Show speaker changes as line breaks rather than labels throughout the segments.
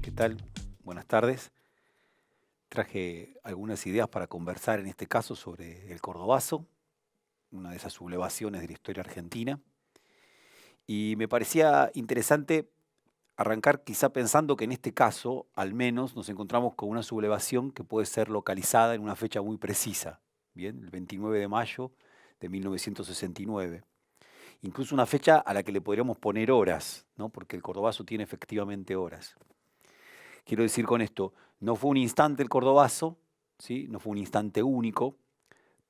¿Qué tal? Buenas tardes. Traje algunas ideas para conversar en este caso sobre el Cordobazo, una de esas sublevaciones de la historia argentina. Y me parecía interesante arrancar quizá pensando que en este caso, al menos, nos encontramos con una sublevación que puede ser localizada en una fecha muy precisa, ¿bien? El 29 de mayo de 1969. Incluso una fecha a la que le podríamos poner horas, ¿no? Porque el Cordobazo tiene efectivamente horas. Quiero decir con esto, no fue un instante el Cordobazo, ¿sí? No fue un instante único,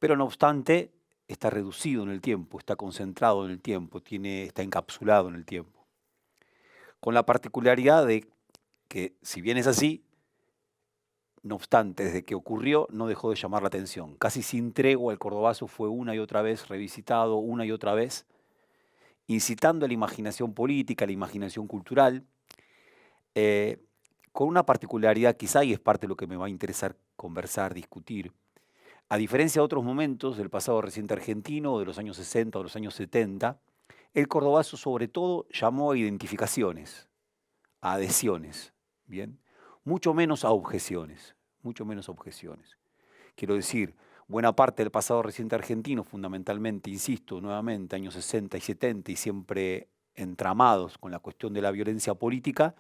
pero no obstante está reducido en el tiempo, está concentrado en el tiempo, está encapsulado en el tiempo. Con la particularidad de que, si bien es así, no obstante, desde que ocurrió no dejó de llamar la atención. Casi sin tregua el Cordobazo fue una y otra vez revisitado, una y otra vez, incitando a la imaginación política, a la imaginación cultural, eh, con una particularidad quizá, y es parte de lo que me va a interesar conversar, discutir. A diferencia de otros momentos del pasado reciente argentino, de los años 60 o de los años 70, el cordobazo sobre todo llamó a identificaciones, a adhesiones, ¿bien? Mucho menos a objeciones, mucho menos a objeciones. Quiero decir, buena parte del pasado reciente argentino, fundamentalmente, insisto, nuevamente, años 60 y 70 y siempre entramados con la cuestión de la violencia política,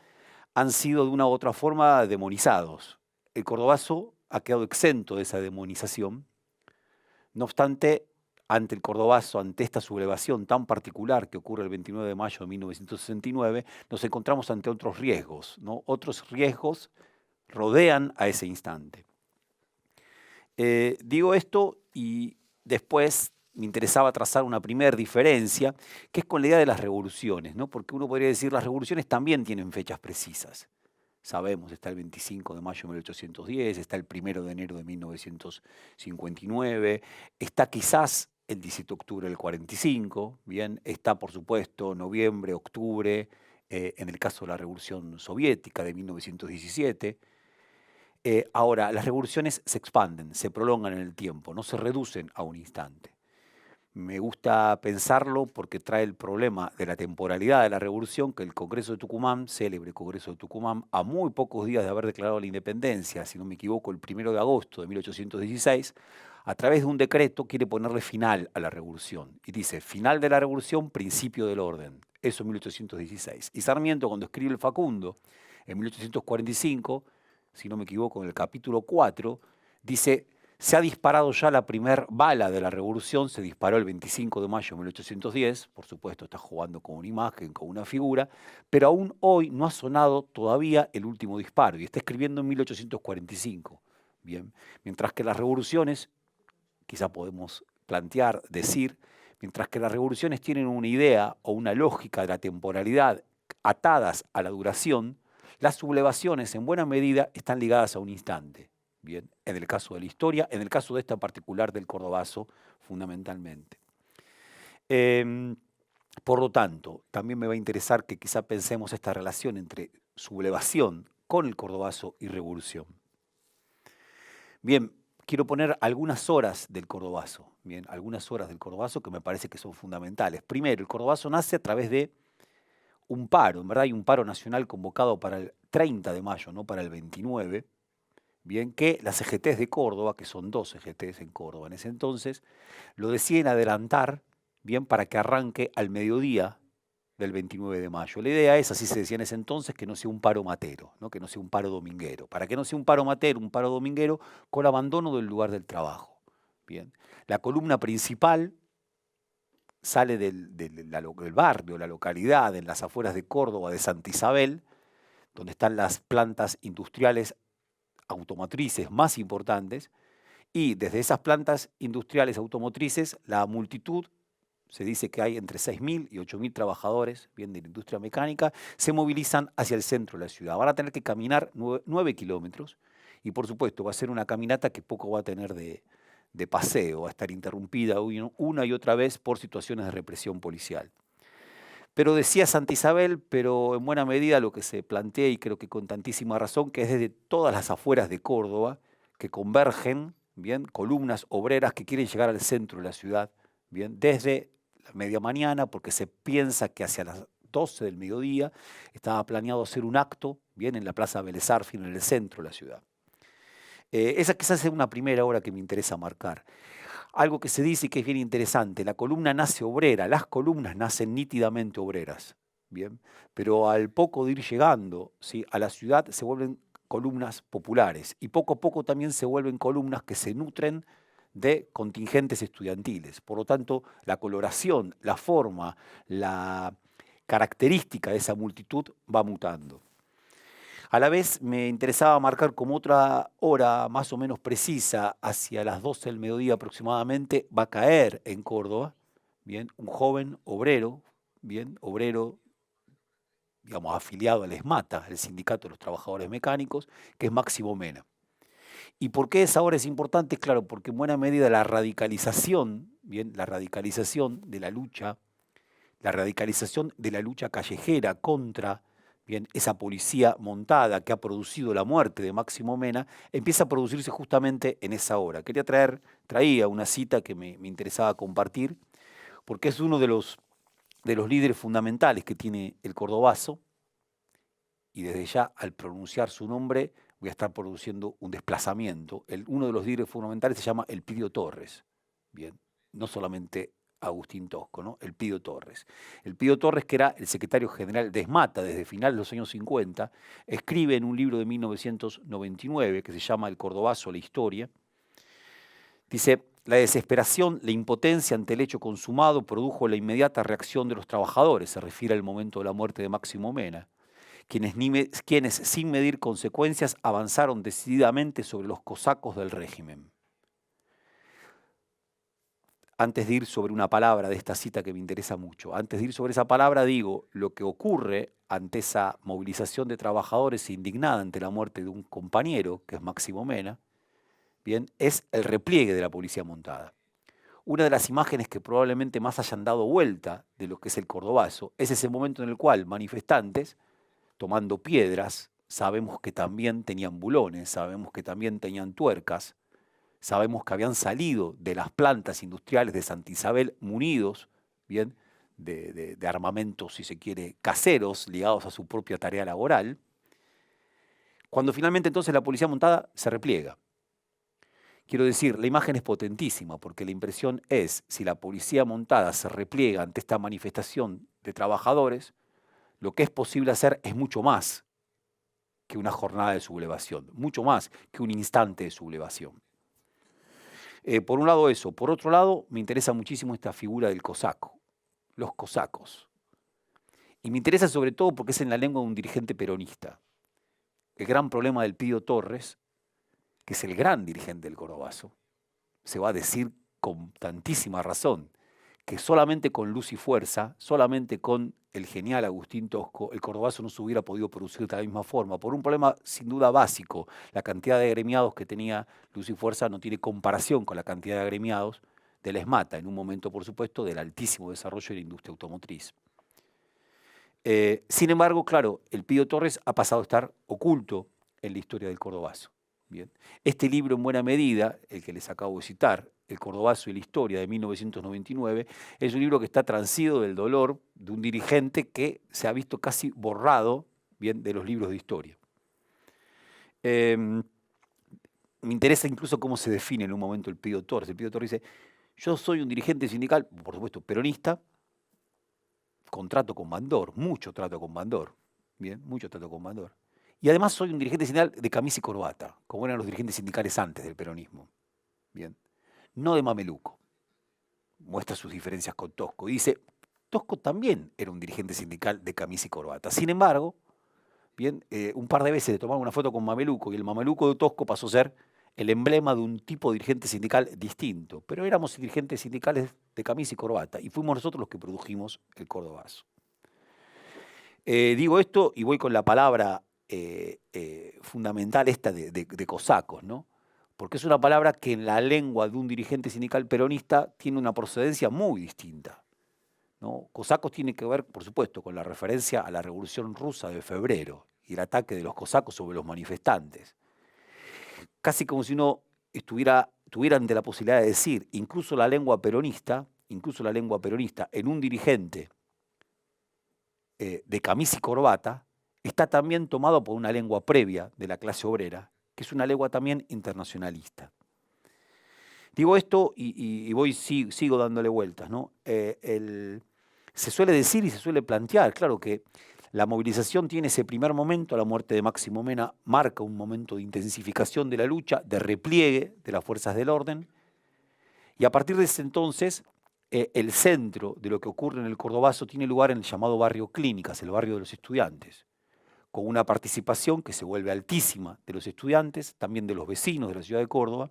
han sido de una u otra forma demonizados. El cordobazo ha quedado exento de esa demonización. No obstante, ante el cordobazo, ante esta sublevación tan particular que ocurre el 29 de mayo de 1969, nos encontramos ante otros riesgos, ¿no? Otros riesgos rodean a ese instante. Digo esto y después me interesaba trazar una primera diferencia, que es con la idea de las revoluciones, ¿no? Porque uno podría decir las revoluciones también tienen fechas precisas. Sabemos, está el 25 de mayo de 1810, está el 1 de enero de 1959, está quizás el 17 de octubre del 45, bien, está por supuesto noviembre, octubre, en el caso de la Revolución Soviética de 1917. Ahora, las revoluciones se expanden, se prolongan en el tiempo, no se reducen a un instante. Me gusta pensarlo porque trae el problema de la temporalidad de la revolución, que el Congreso de Tucumán, célebre Congreso de Tucumán, a muy pocos días de haber declarado la independencia, si no me equivoco, el 1 de agosto de 1816, a través de un decreto quiere ponerle final a la revolución. Y dice, final de la revolución, principio del orden. Eso en 1816. Y Sarmiento, cuando escribe el Facundo, en 1845, si no me equivoco, en el capítulo 4, dice, se ha disparado ya la primer bala de la revolución, se disparó el 25 de mayo de 1810, por supuesto está jugando con una imagen, con una figura, pero aún hoy no ha sonado todavía el último disparo, y está escribiendo en 1845. Bien, mientras que las revoluciones, quizá podemos plantear, decir, mientras que las revoluciones tienen una idea o una lógica de la temporalidad atadas a la duración, las sublevaciones en buena medida están ligadas a un instante. Bien, en el caso de la historia, en el caso de esta particular del Cordobazo, fundamentalmente. Em, por lo tanto, también me va a interesar que quizá pensemos esta relación entre sublevación con el Cordobazo y revolución. Bien, quiero poner algunas horas del Cordobazo, bien, algunas horas del Cordobazo que me parece que son fundamentales. Primero, el Cordobazo nace a través de un paro, en verdad hay un paro nacional convocado para el 30 de mayo, no para el 29, bien, que las CGTs de Córdoba, que son dos CGTs en Córdoba en ese entonces, lo deciden adelantar, bien, para que arranque al mediodía del 29 de mayo. La idea es, así se decía en ese entonces, que no sea un paro matero, ¿no? Que no sea un paro dominguero. Para que no sea un paro matero, un paro dominguero, con abandono del lugar del trabajo. Bien. La columna principal sale del barrio, la localidad, en las afueras de Córdoba, de Santa Isabel, donde están las plantas industriales automotrices más importantes, y desde esas plantas industriales automotrices, la multitud, se dice que hay entre 6.000 y 8.000 trabajadores, bien, de la industria mecánica, se movilizan hacia el centro de la ciudad. Van a tener que caminar 9 kilómetros y por supuesto va a ser una caminata que poco va a tener de paseo, va a estar interrumpida una y otra vez por situaciones de represión policial. Pero decía Santa Isabel, pero en buena medida lo que se plantea, y creo que con tantísima razón, que es desde todas las afueras de Córdoba, que convergen, bien, columnas obreras que quieren llegar al centro de la ciudad, bien, desde la media mañana, porque se piensa que hacia las 12 del mediodía estaba planeado hacer un acto, bien, en la Plaza Vélez Sarsfield, en el centro de la ciudad. Esa quizás es una primera hora que me interesa marcar. Algo que se dice y que es bien interesante, la columna nace obrera, las columnas nacen nítidamente obreras, bien, pero al poco de ir llegando, ¿sí?, a la ciudad se vuelven columnas populares y poco a poco también se vuelven columnas que se nutren de contingentes estudiantiles. Por lo tanto, la coloración, la forma, la característica de esa multitud va mutando. A la vez me interesaba marcar como otra hora más o menos precisa, hacia las 12 del mediodía aproximadamente, va a caer en Córdoba, bien, un joven obrero, bien, obrero, digamos, afiliado al ESMATA, el Sindicato de los Trabajadores Mecánicos, que es Máximo Mena. ¿Y por qué esa hora es importante? Claro, porque en buena medida la radicalización, bien, la radicalización de la lucha, callejera contra, bien, esa policía montada que ha producido la muerte de Máximo Mena, empieza a producirse justamente en esa hora. Traía una cita que me interesaba compartir, porque es uno de los líderes fundamentales que tiene el cordobazo, y desde ya al pronunciar su nombre voy a estar produciendo un desplazamiento. Uno de los líderes fundamentales se llama Elpidio Torres, bien, no solamente Agustín Tosco, ¿no? Elpidio Torres. Elpidio Torres, que era el secretario general de ESMATA desde finales de los años 50, escribe en un libro de 1999 que se llama El Cordobazo, la historia. Dice: la desesperación, la impotencia ante el hecho consumado produjo la inmediata reacción de los trabajadores, se refiere al momento de la muerte de Máximo Mena, quienes sin medir consecuencias avanzaron decididamente sobre los cosacos del régimen. Antes de ir sobre una palabra de esta cita que me interesa mucho, antes de ir sobre esa palabra digo, lo que ocurre ante esa movilización de trabajadores indignada ante la muerte de un compañero, que es Máximo Mena, bien, es el repliegue de la policía montada. Una de las imágenes que probablemente más hayan dado vuelta de lo que es el cordobazo es ese momento en el cual manifestantes, tomando piedras, sabemos que también tenían bulones, sabemos que también tenían tuercas, sabemos que habían salido de las plantas industriales de Santa Isabel munidos, bien, de armamentos, si se quiere, caseros, ligados a su propia tarea laboral, cuando finalmente entonces la policía montada se repliega. Quiero decir, la imagen es potentísima, porque la impresión es, si la policía montada se repliega ante esta manifestación de trabajadores, lo que es posible hacer es mucho más que una jornada de sublevación, mucho más que un instante de sublevación. Por un lado eso. Por otro lado, me interesa muchísimo esta figura del cosaco, los cosacos. Y me interesa sobre todo porque es en la lengua de un dirigente peronista. El gran problema del Elpidio Torres, que es el gran dirigente del cordobazo, se va a decir con tantísima razón que solamente con luz y fuerza, solamente con el genial Agustín Tosco, el cordobazo no se hubiera podido producir de la misma forma, por un problema sin duda básico. La cantidad de agremiados que tenía Luz y Fuerza no tiene comparación con la cantidad de agremiados del ESMATA, en un momento, por supuesto, del altísimo desarrollo de la industria automotriz. Sin embargo, claro, Elpidio Torres ha pasado a estar oculto en la historia del cordobazo. Bien. Este libro, en buena medida, el que les acabo de citar, El Cordobazo y la Historia, de 1999, es un libro que está transido del dolor de un dirigente que se ha visto casi borrado, bien, de los libros de historia. Me interesa incluso cómo se define en un momento Elpidio Torres. Elpidio Torres dice: yo soy un dirigente sindical, por supuesto, peronista, con trato con Bandor, mucho trato con Bandor, bien, mucho trato con Bandor. Y además soy un dirigente sindical de camisa y corbata, como eran los dirigentes sindicales antes del peronismo. Bien. No de mameluco. Muestra sus diferencias con Tosco. Y dice, Tosco también era un dirigente sindical de camisa y corbata. Sin embargo, bien, un par de veces le tomaron una foto con mameluco y el mameluco de Tosco pasó a ser el emblema de un tipo de dirigente sindical distinto. Pero éramos dirigentes sindicales de camisa y corbata y fuimos nosotros los que produjimos el cordobazo. Digo esto y voy con la palabra fundamental esta de cosacos, ¿no? Porque es una palabra que en la lengua de un dirigente sindical peronista tiene una procedencia muy distinta, ¿no? Cosacos tiene que ver, por supuesto, con la referencia a la Revolución Rusa de febrero y el ataque de los cosacos sobre los manifestantes. Casi como si uno tuviera ante la posibilidad de decir, incluso la lengua peronista, en un dirigente de camisa y corbata, está también tomado por una lengua previa de la clase obrera, que es una lengua también internacionalista. Digo esto y sigo dándole vueltas, ¿no? Se suele decir y se suele plantear, claro que la movilización tiene ese primer momento, la muerte de Máximo Mena marca un momento de intensificación de la lucha, de repliegue de las fuerzas del orden, y a partir de ese entonces, el centro de lo que ocurre en el Cordobazo tiene lugar en el llamado barrio Clínicas, el barrio de los estudiantes, con una participación que se vuelve altísima de los estudiantes, también de los vecinos de la ciudad de Córdoba,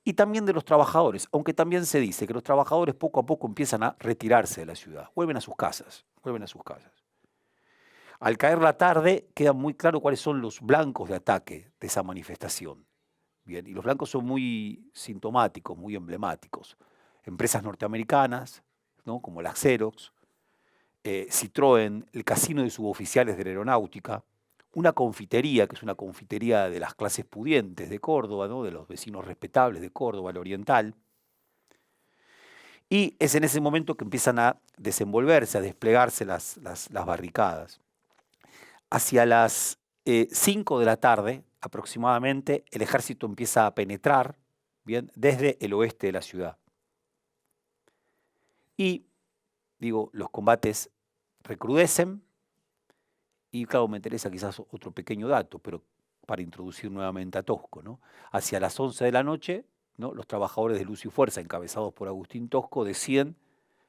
y también de los trabajadores, aunque también se dice que los trabajadores poco a poco empiezan a retirarse de la ciudad, vuelven a sus casas, vuelven a sus casas. Al caer la tarde queda muy claro cuáles son los blancos de ataque de esa manifestación. Bien, y los blancos son muy sintomáticos, muy emblemáticos. Empresas norteamericanas, ¿no? Como la Xerox, Citroën, el casino de suboficiales de la aeronáutica, una confitería, que es una confitería de las clases pudientes de Córdoba, ¿no? De los vecinos respetables de Córdoba, el Oriental. Y es en ese momento que empiezan a desenvolverse, a desplegarse las barricadas. Hacia las 5 de la tarde, aproximadamente, el ejército empieza a penetrar, bien, desde el oeste de la ciudad. Y, digo, los combates recrudecen. Y claro, me interesa quizás otro pequeño dato, pero para introducir nuevamente a Tosco, ¿no? Hacia las 11 de la noche, ¿no? Los trabajadores de Luz y Fuerza, encabezados por Agustín Tosco, deciden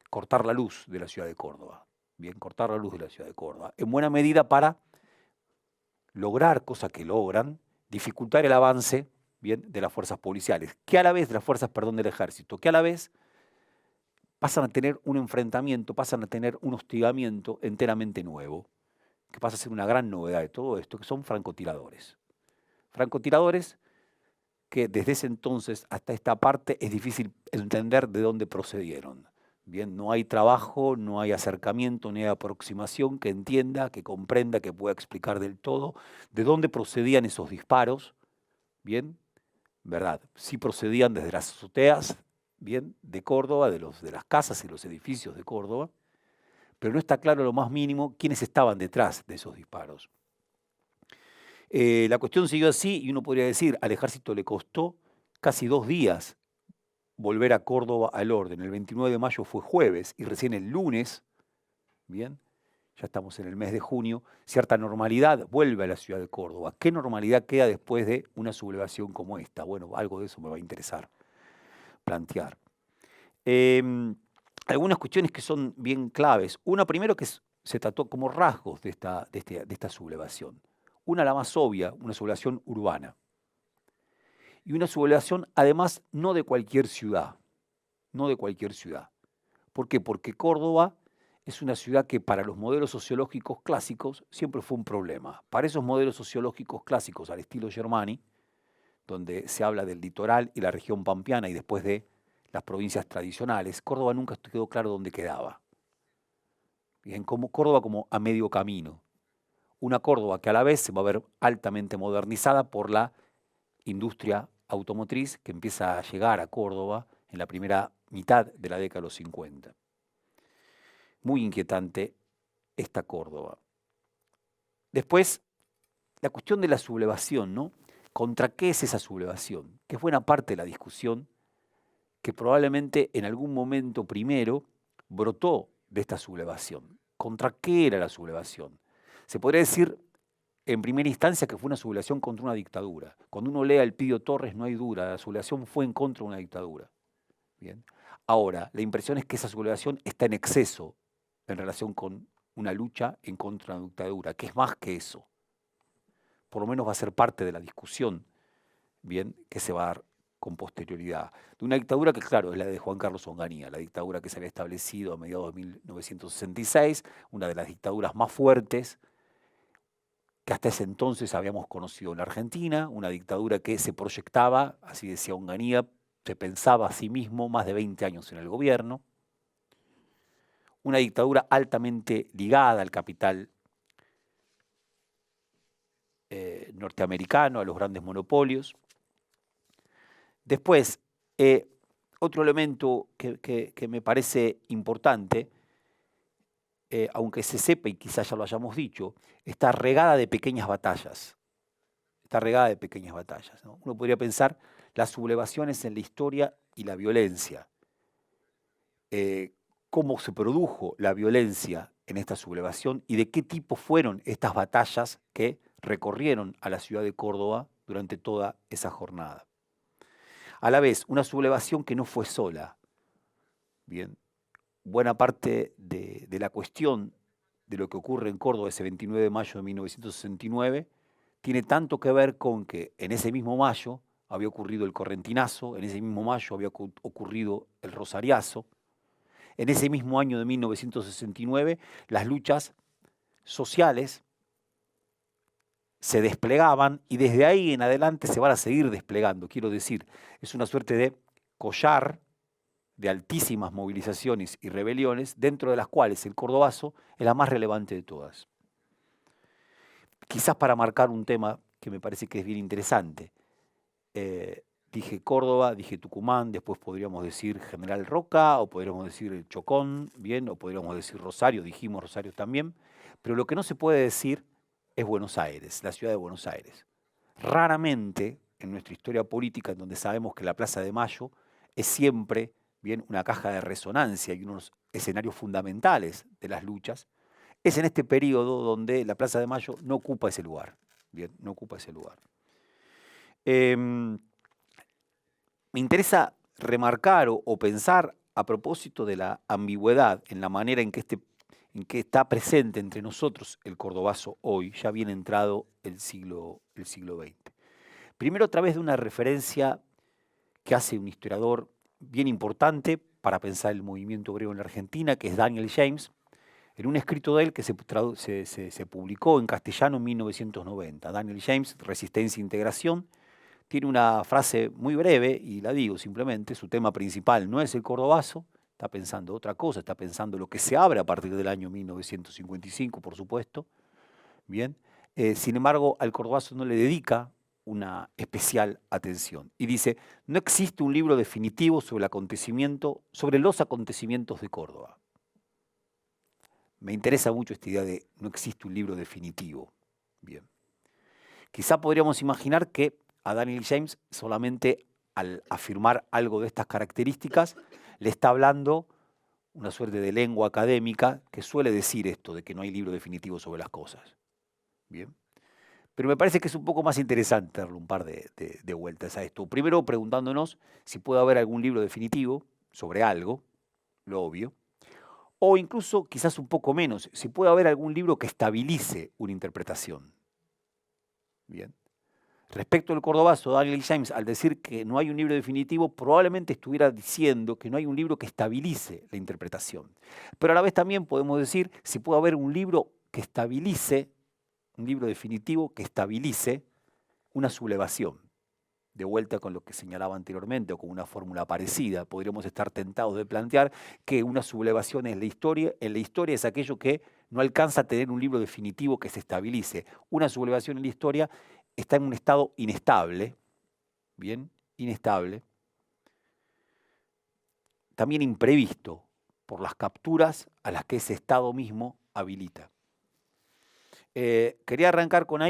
cortar la luz de la ciudad de Córdoba. Bien, cortar la luz de la ciudad de Córdoba. En buena medida para lograr, cosa que logran, dificultar el avance, bien, de las fuerzas policiales, que a la vez, de las fuerzas, perdón, del ejército, que a la vez pasan a tener un enfrentamiento, pasan a tener un hostigamiento enteramente nuevo, que pasa a ser una gran novedad de todo esto, que son francotiradores. Francotiradores que desde ese entonces hasta esta parte es difícil entender de dónde procedieron. Bien, no hay trabajo, no hay acercamiento, ni hay aproximación que entienda, que comprenda, que pueda explicar del todo de dónde procedían esos disparos. Bien, ¿verdad? Sí procedían desde las azoteas, bien, de Córdoba, de las casas y los edificios de Córdoba, pero no está claro lo más mínimo quiénes estaban detrás de esos disparos. La cuestión siguió así y uno podría decir, al ejército le costó casi 2 días volver a Córdoba al orden. El 29 de mayo fue jueves y recién el lunes, bien, ya estamos en el mes de junio, cierta normalidad vuelve a la ciudad de Córdoba. ¿Qué normalidad queda después de una sublevación como esta? Bueno, algo de eso me va a interesar plantear. Algunas cuestiones que son bien claves. Una, primero, que se trató como rasgos de esta sublevación. Una, la más obvia, una sublevación urbana. Y una sublevación, además, no de cualquier ciudad. No de cualquier ciudad. ¿Por qué? Porque Córdoba es una ciudad que para los modelos sociológicos clásicos siempre fue un problema. Para esos modelos sociológicos clásicos al estilo Germani, donde se habla del litoral y la región pampeana y después de las provincias tradicionales, Córdoba nunca quedó claro dónde quedaba. Bien, como Córdoba como a medio camino. Una Córdoba que a la vez se va a ver altamente modernizada por la industria automotriz que empieza a llegar a Córdoba en la primera mitad de la década de los 50. Muy inquietante esta Córdoba. Después, la cuestión de la sublevación, ¿no? ¿Contra qué es esa sublevación? Que es buena parte de la discusión que probablemente en algún momento primero brotó de esta sublevación. ¿Contra qué era la sublevación? Se podría decir en primera instancia que fue una sublevación contra una dictadura. Cuando uno lee a Elpidio Torres no hay duda, la sublevación fue en contra de una dictadura. Bien. Ahora, la impresión es que esa sublevación está en exceso en relación con una lucha en contra de una dictadura, que es más que eso. Por lo menos va a ser parte de la discusión, bien, que se va a dar con posterioridad. De una dictadura que, claro, es la de Juan Carlos Onganía, la dictadura que se había establecido a mediados de 1966, una de las dictaduras más fuertes que hasta ese entonces habíamos conocido en la Argentina, una dictadura que se proyectaba, así decía Onganía, se pensaba a sí mismo más de 20 años en el gobierno, una dictadura altamente ligada al capital norteamericano, a los grandes monopolios. Después, otro elemento que me parece importante aunque se sepa y quizás ya lo hayamos dicho, está regada de pequeñas batallas. Está regada de pequeñas batallas, ¿no? Uno podría pensar las sublevaciones en la historia y la violencia. Cómo se produjo la violencia en esta sublevación y de qué tipo fueron estas batallas que recorrieron a la ciudad de Córdoba durante toda esa jornada. A la vez, una sublevación que no fue sola. Bien, buena parte de la cuestión de lo que ocurre en Córdoba ese 29 de mayo de 1969 tiene tanto que ver con que en ese mismo mayo había ocurrido el correntinazo, en ese mismo mayo había ocurrido el rosariazo, en ese mismo año de 1969 las luchas sociales se desplegaban y desde ahí en adelante se van a seguir desplegando. Quiero decir, es una suerte de collar de altísimas movilizaciones y rebeliones, dentro de las cuales el cordobazo es la más relevante de todas. Quizás para marcar un tema que me parece que es bien interesante. Dije Córdoba, dije Tucumán, después podríamos decir General Roca, o podríamos decir Chocón, bien, o podríamos decir Rosario, dijimos Rosario también, pero lo que no se puede decir es Buenos Aires, la ciudad de Buenos Aires. Raramente en nuestra historia política, en donde sabemos que la Plaza de Mayo es siempre bien una caja de resonancia y unos escenarios fundamentales de las luchas, es en este periodo donde la Plaza de Mayo no ocupa ese lugar. Bien, no ocupa ese lugar. Me interesa remarcar o pensar a propósito de la ambigüedad en la manera en que está presente entre nosotros el cordobazo hoy, ya bien entrado el siglo XX. Primero a través de una referencia que hace un historiador bien importante para pensar el movimiento obrero en la Argentina, que es Daniel James, en un escrito de él que se publicó en castellano en 1990. Daniel James, Resistencia e Integración, tiene una frase muy breve, y la digo simplemente, su tema principal no es el cordobazo, está pensando otra cosa, está pensando lo que se abre a partir del año 1955, por supuesto. Bien, sin embargo, al cordobazo no le dedica una especial atención. Y dice, no existe un libro definitivo sobre los acontecimientos de Córdoba. Me interesa mucho esta idea de no existe un libro definitivo. Bien. Quizá podríamos imaginar que a Daniel James solamente al afirmar algo de estas características le está hablando una suerte de lengua académica que suele decir esto de que no hay libro definitivo sobre las cosas. Bien. Pero me parece que es un poco más interesante darle un par de vueltas a esto. Primero preguntándonos si puede haber algún libro definitivo sobre algo, lo obvio, o incluso quizás un poco menos, si puede haber algún libro que estabilice una interpretación. Bien. Respecto al cordobazo, Daniel James, al decir que no hay un libro definitivo, probablemente estuviera diciendo que no hay un libro que estabilice la interpretación. Pero a la vez también podemos decir si puede haber un libro que estabilice, un libro definitivo que estabilice una sublevación. De vuelta con lo que señalaba anteriormente o con una fórmula parecida, podríamos estar tentados de plantear que una sublevación en la historia es aquello que no alcanza a tener un libro definitivo que se estabilice. Una sublevación en la historia está en un estado inestable, bien, inestable, también imprevisto por las capturas a las que ese estado mismo habilita. Quería arrancar con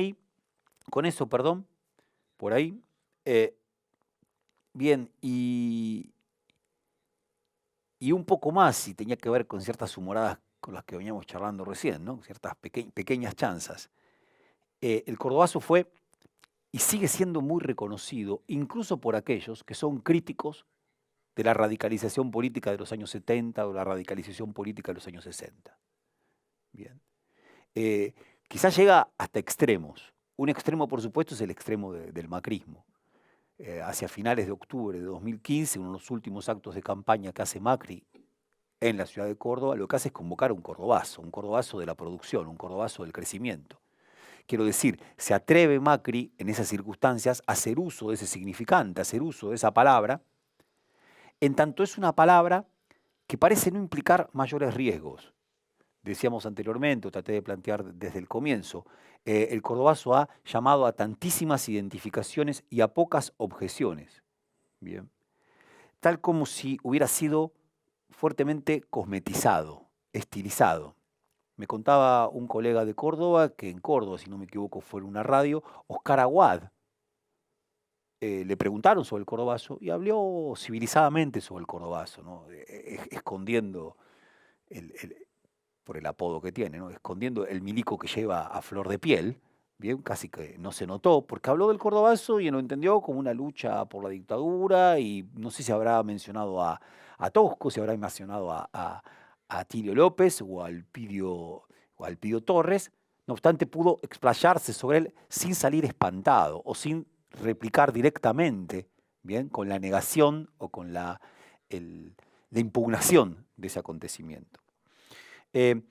eso, por ahí. Bien, y un poco más, y tenía que ver con ciertas humoradas con las que veníamos charlando recién, ¿no? Ciertas pequeñas chanzas. El cordobazo fue y sigue siendo muy reconocido, incluso por aquellos que son críticos de la radicalización política de los años 70 o la radicalización política de los años 60. Bien. Quizás llega hasta extremos. Un extremo, por supuesto, es el extremo del macrismo. Hacia finales de octubre de 2015, uno de los últimos actos de campaña que hace Macri en la ciudad de Córdoba, lo que hace es convocar un cordobazo de la producción, un cordobazo del crecimiento. Quiero decir, se atreve Macri en esas circunstancias a hacer uso de ese significante, a hacer uso de esa palabra, en tanto es una palabra que parece no implicar mayores riesgos. Decíamos anteriormente, o traté de plantear desde el comienzo, el cordobazo ha llamado a tantísimas identificaciones y a pocas objeciones. Bien. Tal como si hubiera sido fuertemente cosmetizado, estilizado. Me contaba un colega de Córdoba que en Córdoba, si no me equivoco, fue en una radio, Oscar Aguad, le preguntaron sobre el Cordobazo y habló civilizadamente sobre el Cordobazo, ¿no? Escondiendo, el, por el apodo que tiene, ¿no? Escondiendo el milico que lleva a flor de piel, bien, casi que no se notó, porque habló del Cordobazo y lo entendió como una lucha por la dictadura y no sé si habrá mencionado a Tosco, si habrá mencionado a Tilio López o al Pidio Torres. No obstante, pudo explayarse sobre él sin salir espantado o sin replicar directamente, bien, con la negación o con el- la impugnación de ese acontecimiento. Eh,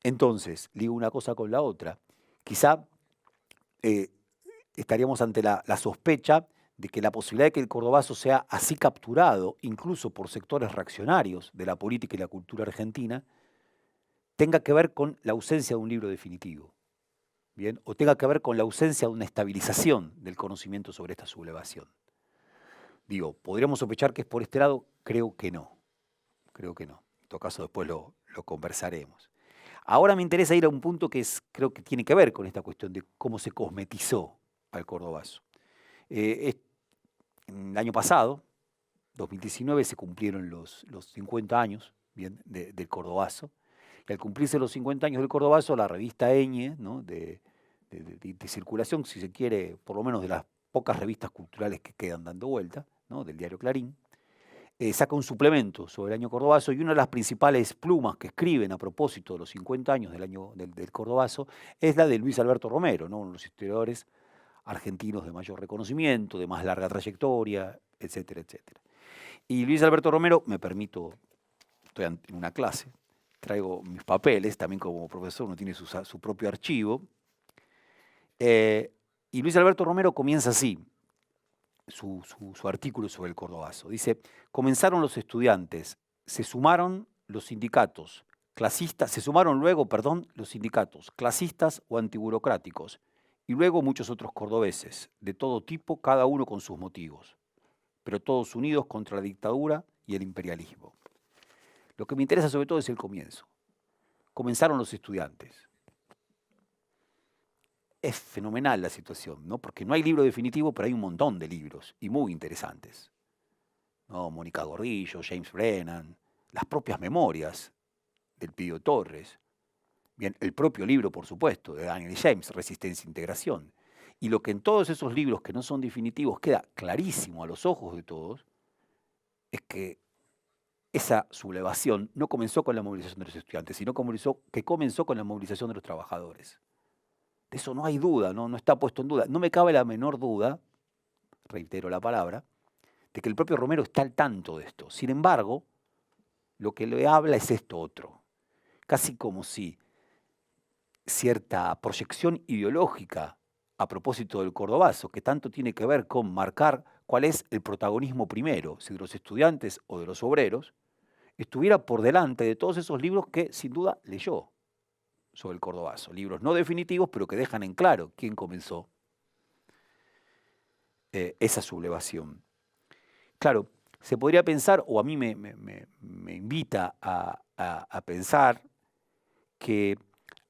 entonces, ligo una cosa con la otra. Quizá eh, estaríamos ante la sospecha de que la posibilidad de que el cordobazo sea así capturado, incluso por sectores reaccionarios de la política y la cultura argentina, tenga que ver con la ausencia de un libro definitivo, ¿bien? O tenga que ver con la ausencia de una estabilización del conocimiento sobre esta sublevación. Digo, ¿podríamos sospechar que es por este lado? Creo que no, creo que no. En todo caso, después lo conversaremos. Ahora me interesa ir a un punto que creo que tiene que ver con esta cuestión de cómo se cosmetizó al cordobazo. El año pasado, 2019, se cumplieron los 50 años, bien, del cordobazo. Y al cumplirse los 50 años del cordobazo, la revista Eñe, ¿no? de circulación, si se quiere, por lo menos de las pocas revistas culturales que quedan dando vuelta, ¿no? Del diario Clarín, saca un suplemento sobre el año Cordobazo y una de las principales plumas que escriben a propósito de los 50 años del Cordobazo es la de Luis Alberto Romero, ¿no? Uno de los historiadores argentinos de mayor reconocimiento, de más larga trayectoria, etcétera, etcétera. Y Luis Alberto Romero, me permito, estoy en una clase, traigo mis papeles, también como profesor uno tiene su propio archivo, y Luis Alberto Romero comienza así, su artículo sobre el Cordobazo. Dice, comenzaron los estudiantes, se sumaron los sindicatos, clasistas, se sumaron luego, perdón, los sindicatos, clasistas o antiburocráticos, y luego muchos otros cordobeses, de todo tipo, cada uno con sus motivos, pero todos unidos contra la dictadura y el imperialismo. Lo que me interesa sobre todo es el comienzo. Comenzaron los estudiantes. Es fenomenal la situación, ¿no? Porque no hay libro definitivo, pero hay un montón de libros y muy interesantes. ¿No? Mónica Gordillo, James Brennan, las propias memorias del Pidio Torres, bien, el propio libro, por supuesto, de Daniel James, Resistencia e Integración. Y lo que en todos esos libros que no son definitivos queda clarísimo a los ojos de todos, es que esa sublevación no comenzó con la movilización de los estudiantes, sino que comenzó con la movilización de los trabajadores. De eso no hay duda, no está puesto en duda. No me cabe la menor duda, reitero la palabra, de que el propio Romero está al tanto de esto. Sin embargo, lo que le habla es esto otro. Casi como si cierta proyección ideológica a propósito del cordobazo, que tanto tiene que ver con marcar cuál es el protagonismo primero, si de los estudiantes o de los obreros, estuviera por delante de todos esos libros que sin duda leyó sobre el cordobazo. Libros no definitivos, pero que dejan en claro quién comenzó esa sublevación. Claro, se podría pensar, o a mí me invita a pensar, que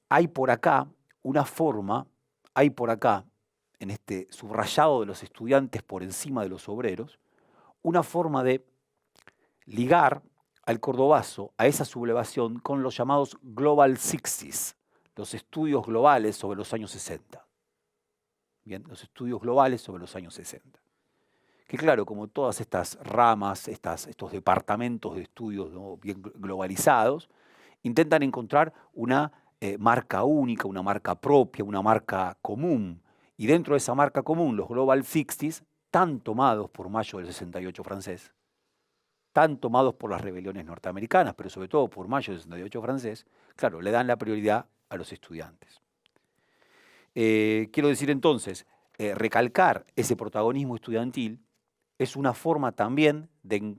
hay por acá una forma, hay por acá, en este subrayado de los estudiantes por encima de los obreros, una forma de ligar al cordobazo, a esa sublevación, con los llamados Global Sixties, los estudios globales sobre los años 60. Bien, los estudios globales sobre los años 60. Que claro, como todas estas ramas, estos departamentos de estudios, ¿no? Bien globalizados, intentan encontrar una marca única, una marca propia, una marca común. Y dentro de esa marca común, los Global Sixties, tan tomados por mayo del 68 francés, tan tomados por las rebeliones norteamericanas, pero sobre todo por mayo del 68 francés, claro, le dan la prioridad a los estudiantes. Quiero decir entonces, recalcar ese protagonismo estudiantil es una forma también de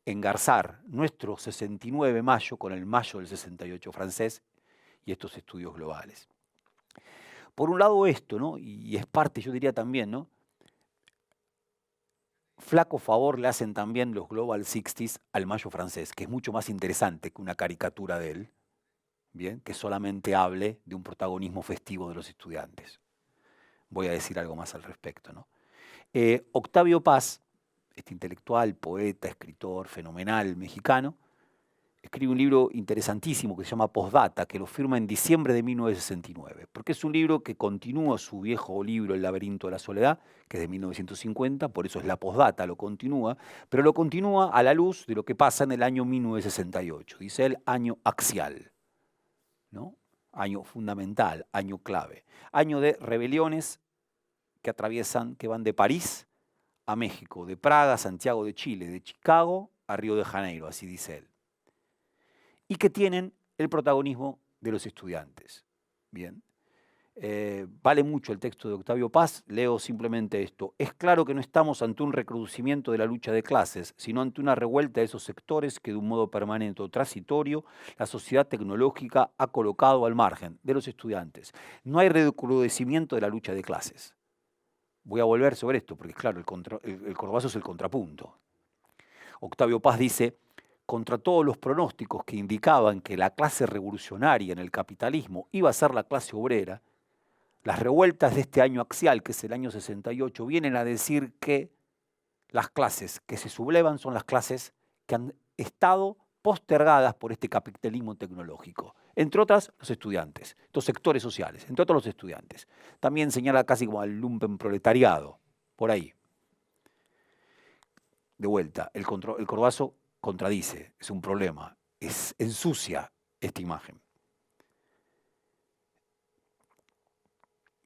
engarzar nuestro 69 mayo con el mayo del 68 francés y estos estudios globales. Por un lado esto, ¿no? Y es parte, yo diría también, ¿no? Flaco favor le hacen también los Global Sixties al mayo francés, que es mucho más interesante que una caricatura de él, bien, que solamente hable de un protagonismo festivo de los estudiantes. Voy a decir algo más al respecto, ¿no? Octavio Paz, este intelectual, poeta, escritor fenomenal mexicano, escribe un libro interesantísimo que se llama Postdata, que lo firma en diciembre de 1969, porque es un libro que continúa su viejo libro El laberinto de la soledad, que es de 1950, por eso es la postdata, lo continúa, pero lo continúa a la luz de lo que pasa en el año 1968, dice él, año axial, ¿no? Año fundamental, año clave, año de rebeliones que atraviesan, que van de París a México, de Praga a Santiago de Chile, de Chicago a Río de Janeiro, así dice él, y que tienen el protagonismo de los estudiantes. Bien. Vale mucho el texto de Octavio Paz, leo simplemente esto. Es claro que no estamos ante un recrudecimiento de la lucha de clases, sino ante una revuelta de esos sectores que de un modo permanente o transitorio la sociedad tecnológica ha colocado al margen de los estudiantes. No hay recrudecimiento de la lucha de clases. Voy a volver sobre esto, porque claro, el cordobazo es el contrapunto. Octavio Paz dice, contra todos los pronósticos que indicaban que la clase revolucionaria en el capitalismo iba a ser la clase obrera, las revueltas de este año axial, que es el año 68, vienen a decir que las clases que se sublevan son las clases que han estado postergadas por este capitalismo tecnológico. Entre otras, los estudiantes, los sectores sociales, entre otros los estudiantes. También señala casi como al lumpenproletariado, por ahí. De vuelta, el cordobazo contradice, es un problema, ensucia esta imagen.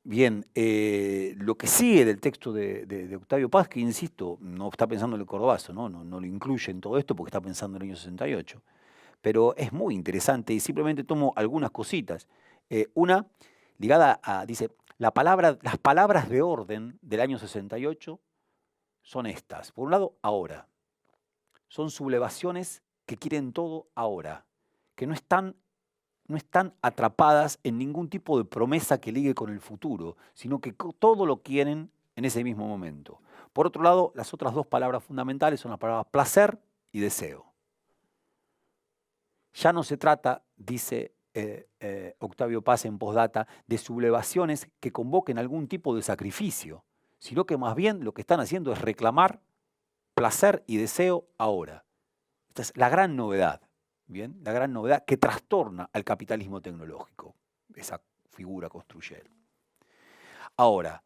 Bien, lo que sigue del texto de Octavio Paz, que insisto, no está pensando en el cordobazo, ¿no? No lo incluye en todo esto porque está pensando en el año 68, pero es muy interesante y simplemente tomo algunas cositas. Una ligada a, dice, las palabras de orden del año 68 son estas. Por un lado, ahora. Son sublevaciones que quieren todo ahora, que no están atrapadas en ningún tipo de promesa que ligue con el futuro, sino que todo lo quieren en ese mismo momento. Por otro lado, las otras dos palabras fundamentales son las palabras placer y deseo. Ya no se trata, dice Octavio Paz en Postdata, de sublevaciones que convoquen algún tipo de sacrificio, sino que más bien lo que están haciendo es reclamar placer y deseo ahora. Esta es la gran novedad, ¿bien? La gran novedad que trastorna al capitalismo tecnológico. Esa figura construye él. Ahora,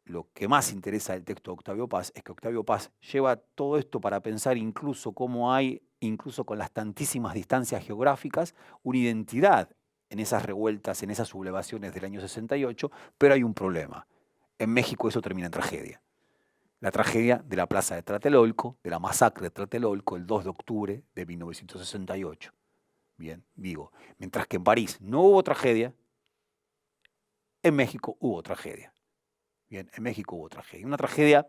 lo que más interesa del texto de Octavio Paz es que Octavio Paz lleva todo esto para pensar incluso cómo hay, incluso con las tantísimas distancias geográficas, una identidad en esas revueltas, en esas sublevaciones del año 68, pero hay un problema. En México eso termina en tragedia. La tragedia de la plaza de Tlatelolco, de la masacre de Tlatelolco, el 2 de octubre de 1968. Bien, digo, mientras que en París no hubo tragedia, en México hubo tragedia. Bien, en México hubo tragedia. Una tragedia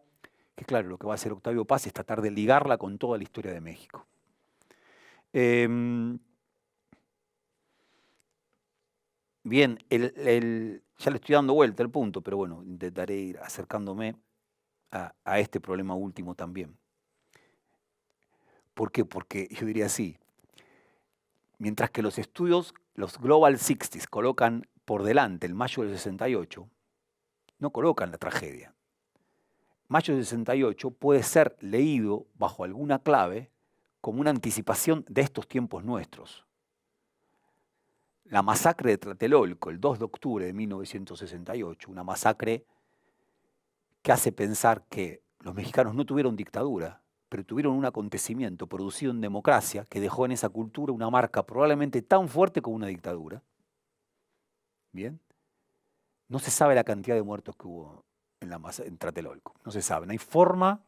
que, claro, lo que va a hacer Octavio Paz es tratar de ligarla con toda la historia de México. Bien, ya le estoy dando vuelta al punto, pero bueno, intentaré ir acercándome a este problema último también. ¿Por qué? Porque yo diría así, mientras que los estudios, los Global 60s, colocan por delante el mayo del 68, no colocan la tragedia. Mayo del 68 puede ser leído bajo alguna clave como una anticipación de estos tiempos nuestros. La masacre de Tlatelolco, el 2 de octubre de 1968, una masacre que hace pensar que los mexicanos no tuvieron dictadura, pero tuvieron un acontecimiento producido en democracia que dejó en esa cultura una marca probablemente tan fuerte como una dictadura. Bien, no se sabe la cantidad de muertos que hubo en Tlatelolco, no se sabe, no hay forma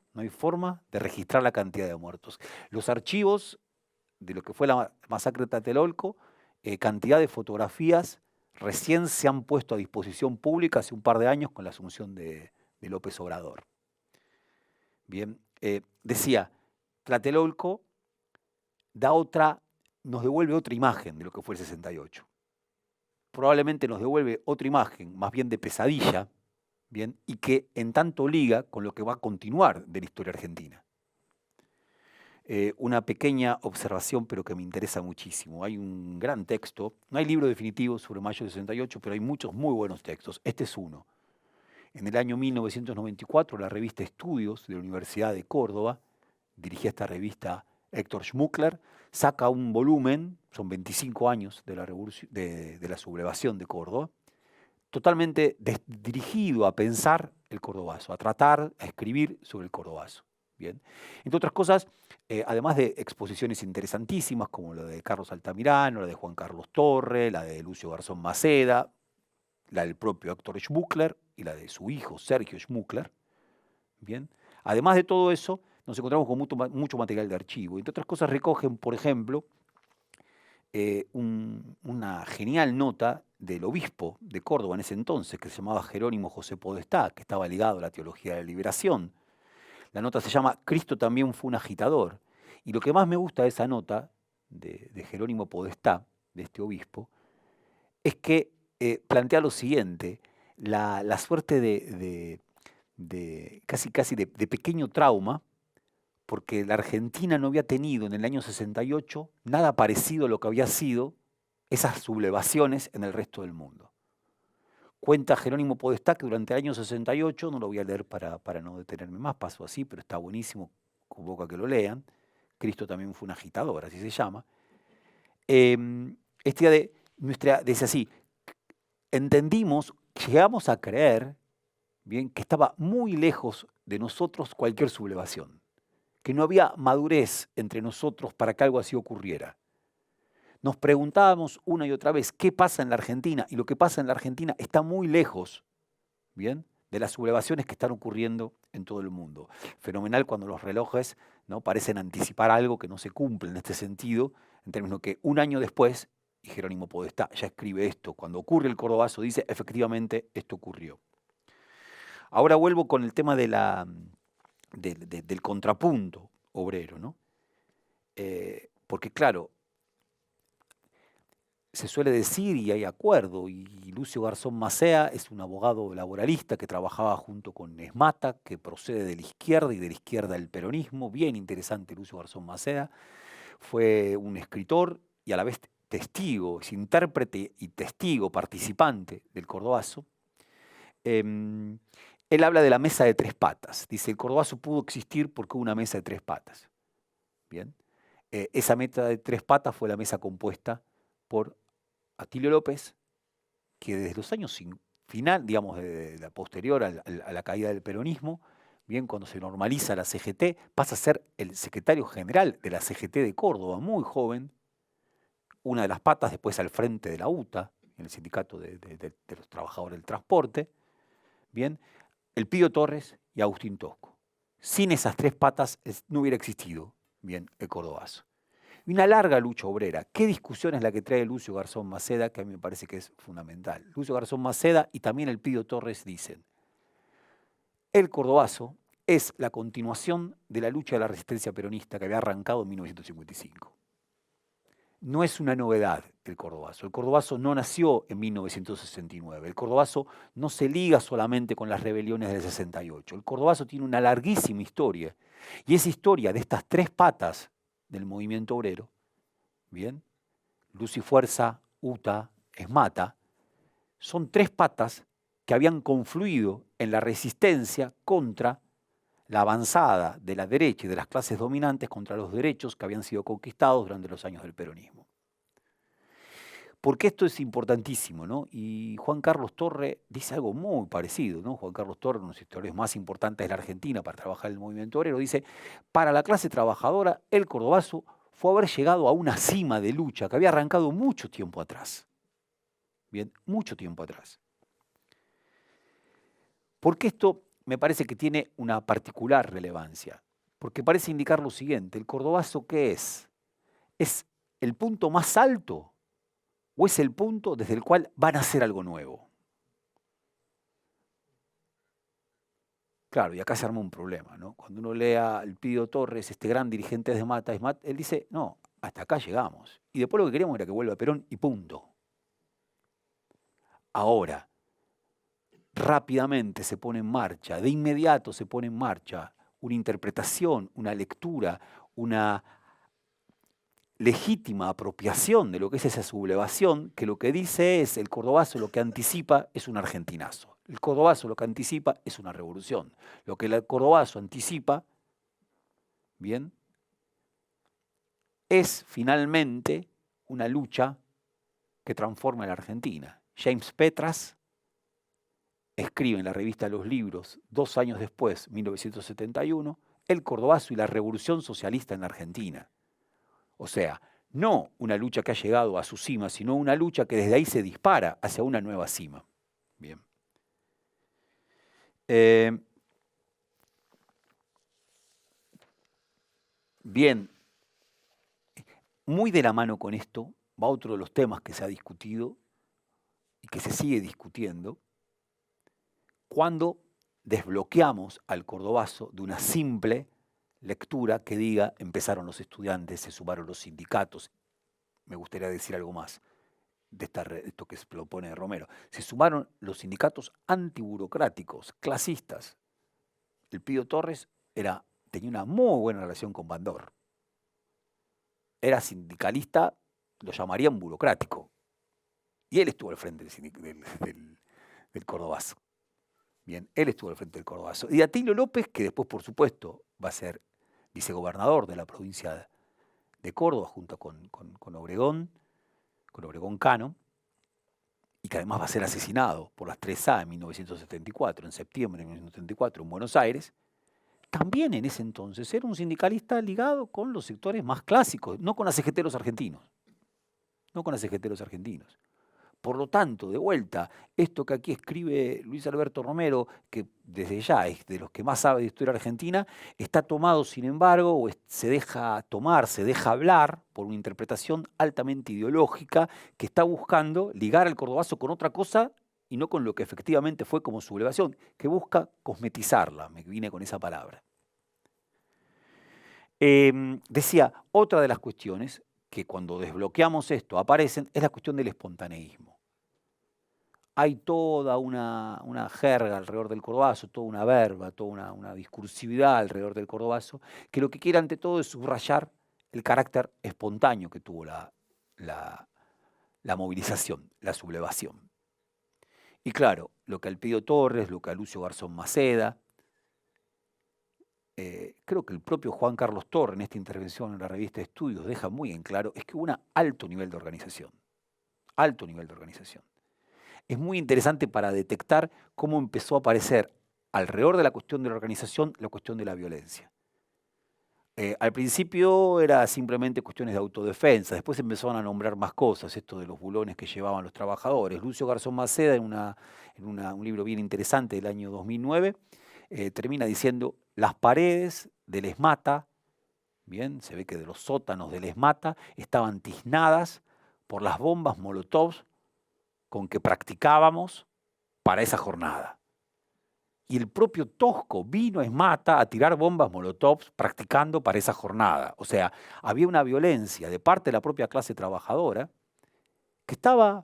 de registrar la cantidad de muertos. Los archivos de lo que fue la masacre de Tlatelolco, cantidad de fotografías recién se han puesto a disposición pública hace un par de años con la asunción de López Obrador. Bien, decía, Tlatelolco nos devuelve otra imagen de lo que fue el 68. Probablemente nos devuelve otra imagen, más bien de pesadilla, bien, y que en tanto liga con lo que va a continuar de la historia argentina. una pequeña observación, pero que me interesa muchísimo. Hay un gran texto, no hay libro definitivo sobre mayo del 68, pero hay muchos muy buenos textos. Este es uno. En el año 1994, la revista Estudios de la Universidad de Córdoba, dirigía esta revista Héctor Schmuckler, saca un volumen, son 25 años de de la sublevación de Córdoba, totalmente dirigido a pensar el cordobazo, a tratar, a escribir sobre el cordobazo. Bien. Entre otras cosas, además de exposiciones interesantísimas como la de Carlos Altamirano, la de Juan Carlos Torre, la de Lucio Garzón Maceda, la del propio Héctor Schmuckler y la de su hijo Sergio Schmuckler. Bien. Además de todo eso, nos encontramos con mucho material de archivo. Entre otras cosas, recogen, por ejemplo, una genial nota del obispo de Córdoba en ese entonces, que se llamaba Jerónimo José Podestá, que estaba ligado a la teología de la liberación. La nota se llama Cristo también fue un agitador. Y lo que más me gusta de esa nota de Jerónimo Podestá, de este obispo, es que plantea lo siguiente: la suerte de casi de pequeño trauma, porque la Argentina no había tenido en el año 68 nada parecido a lo que había sido esas sublevaciones en el resto del mundo. Cuenta Jerónimo Podestá que durante el año 68, no lo voy a leer para no detenerme más, paso así, pero está buenísimo, convoco a que lo lean. Cristo también fue un agitador, así se llama. Esta idea dice así: entendimos, llegamos a creer, bien, que estaba muy lejos de nosotros cualquier sublevación, que no había madurez entre nosotros para que algo así ocurriera. Nos preguntábamos una y otra vez qué pasa en la Argentina, y lo que pasa en la Argentina está muy lejos, ¿bien?, de las sublevaciones que están ocurriendo en todo el mundo. Fenomenal cuando los relojes, ¿no?, parecen anticipar algo que no se cumple en este sentido, en términos que un año después, y Jerónimo Podestá ya escribe esto, cuando ocurre el cordobazo dice, efectivamente, esto ocurrió. Ahora vuelvo con el tema del contrapunto obrero, ¿no? Porque claro, se suele decir y hay acuerdo, y Lucio Garzón Macea es un abogado laboralista que trabajaba junto con Esmata, que procede de la izquierda y de la izquierda del peronismo, bien interesante Lucio Garzón Macea, fue un escritor y a la vez testigo, es intérprete y testigo, participante del cordobazo. Él habla de la mesa de tres patas, dice, el cordobazo pudo existir porque hubo una mesa de tres patas. Bien, esa mesa de tres patas fue la mesa compuesta por Atilio López, que desde los años final, digamos, de la posterior a la caída del peronismo, bien, cuando se normaliza la CGT, pasa a ser el secretario general de la CGT de Córdoba, muy joven, una de las patas después al frente de la UTA, en el sindicato de los trabajadores del transporte, bien, el Pío Torres y Agustín Tosco. Sin esas tres patas no hubiera existido, bien, el cordobazo. Y una larga lucha obrera. ¿Qué discusión es la que trae Lucio Garzón Maceda, que a mí me parece que es fundamental? Lucio Garzón Maceda y también el Pío Torres dicen, el cordobazo es la continuación de la lucha de la resistencia peronista que había arrancado en 1955. No es una novedad el cordobazo. El cordobazo no nació en 1969. El cordobazo no se liga solamente con las rebeliones del 68. El cordobazo tiene una larguísima historia. Y esa historia de estas tres patas del movimiento obrero, bien, Luz y Fuerza, UTA, Esmata, son tres patas que habían confluido en la resistencia contra la avanzada de la derecha y de las clases dominantes contra los derechos que habían sido conquistados durante los años del peronismo. Porque esto es importantísimo, ¿no? Y Juan Carlos Torre dice algo muy parecido, ¿no? Juan Carlos Torre, uno de los historiadores más importantes de la Argentina para trabajar en el movimiento obrero, dice, para la clase trabajadora, el cordobazo fue haber llegado a una cima de lucha que había arrancado mucho tiempo atrás. Bien, mucho tiempo atrás. Porque esto me parece que tiene una particular relevancia, porque parece indicar lo siguiente, ¿el cordobazo qué es? ¿Es el punto más alto o es el punto desde el cual van a hacer algo nuevo? Claro, y acá se arma un problema, ¿no? Cuando uno lea al Pío Torres, este gran dirigente de Esmata, él dice, no, hasta acá llegamos. Y después lo que queríamos era que vuelva Perón y punto. Ahora, rápidamente se pone en marcha, de inmediato se pone en marcha una interpretación, una lectura, una legítima apropiación de lo que es esa sublevación, que lo que dice es el cordobazo lo que anticipa es un argentinazo. El cordobazo lo que anticipa es una revolución. Lo que el cordobazo anticipa, bien, es finalmente una lucha que transforma a la Argentina. James Petras escribe en la revista Los Libros, 2 años después, 1971, El cordobazo y la revolución socialista en la Argentina. O sea, no una lucha que ha llegado a su cima, sino una lucha que desde ahí se dispara hacia una nueva cima. Bien. Bien, muy de la mano con esto va otro de los temas que se ha discutido y que se sigue discutiendo, cuando desbloqueamos al cordobazo de una simple lectura que diga empezaron los estudiantes, se sumaron los sindicatos. Me gustaría decir algo más de esto que propone Romero. Se sumaron los sindicatos antiburocráticos, clasistas. El Pío Torres tenía una muy buena relación con Bandor. Era sindicalista, lo llamarían burocrático. Y él estuvo al frente del cordobazo. Bien, él estuvo al frente del cordobazo. Y Atilio López, que después, por supuesto, va a ser vicegobernador de la provincia de Córdoba, junto con Obregón Cano, y que además va a ser asesinado por las 3A en 1974, en septiembre de 1974, en Buenos Aires, también en ese entonces era un sindicalista ligado con los sectores más clásicos, no con las CGT argentinos. No con las CGT argentinos. Por lo tanto, de vuelta, esto que aquí escribe Luis Alberto Romero, que desde ya es de los que más sabe de historia argentina, está tomado, sin embargo, o se deja tomar, se deja hablar por una interpretación altamente ideológica que está buscando ligar al cordobazo con otra cosa y no con lo que efectivamente fue como sublevación, que busca cosmetizarla, me vine con esa palabra. Decía, otra de las cuestiones que cuando desbloqueamos esto aparecen es la cuestión del espontaneísmo. Hay toda una jerga alrededor del cordobazo, toda una verba, toda una discursividad alrededor del cordobazo, que lo que quiere ante todo es subrayar el carácter espontáneo que tuvo la movilización, la sublevación. Y claro, lo que al Pío Torres, lo que a Lucio Garzón Maceda, creo que el propio Juan Carlos Torre en esta intervención en la revista Estudios deja muy en claro, es que hubo un alto nivel de organización. Alto nivel de organización. Es muy interesante para detectar cómo empezó a aparecer alrededor de la cuestión de la organización la cuestión de la violencia. Al principio era simplemente cuestiones de autodefensa, después empezaron a nombrar más cosas, esto de los bulones que llevaban los trabajadores. Lucio Garzón Maceda, en un libro bien interesante del año 2009, termina diciendo, las paredes del ESMATA, bien, se ve que de los sótanos del ESMATA, estaban tiznadas por las bombas Molotov con que practicábamos para esa jornada. Y el propio Tosco vino a ESMATA a tirar bombas Molotov practicando para esa jornada. O sea, había una violencia de parte de la propia clase trabajadora que estaba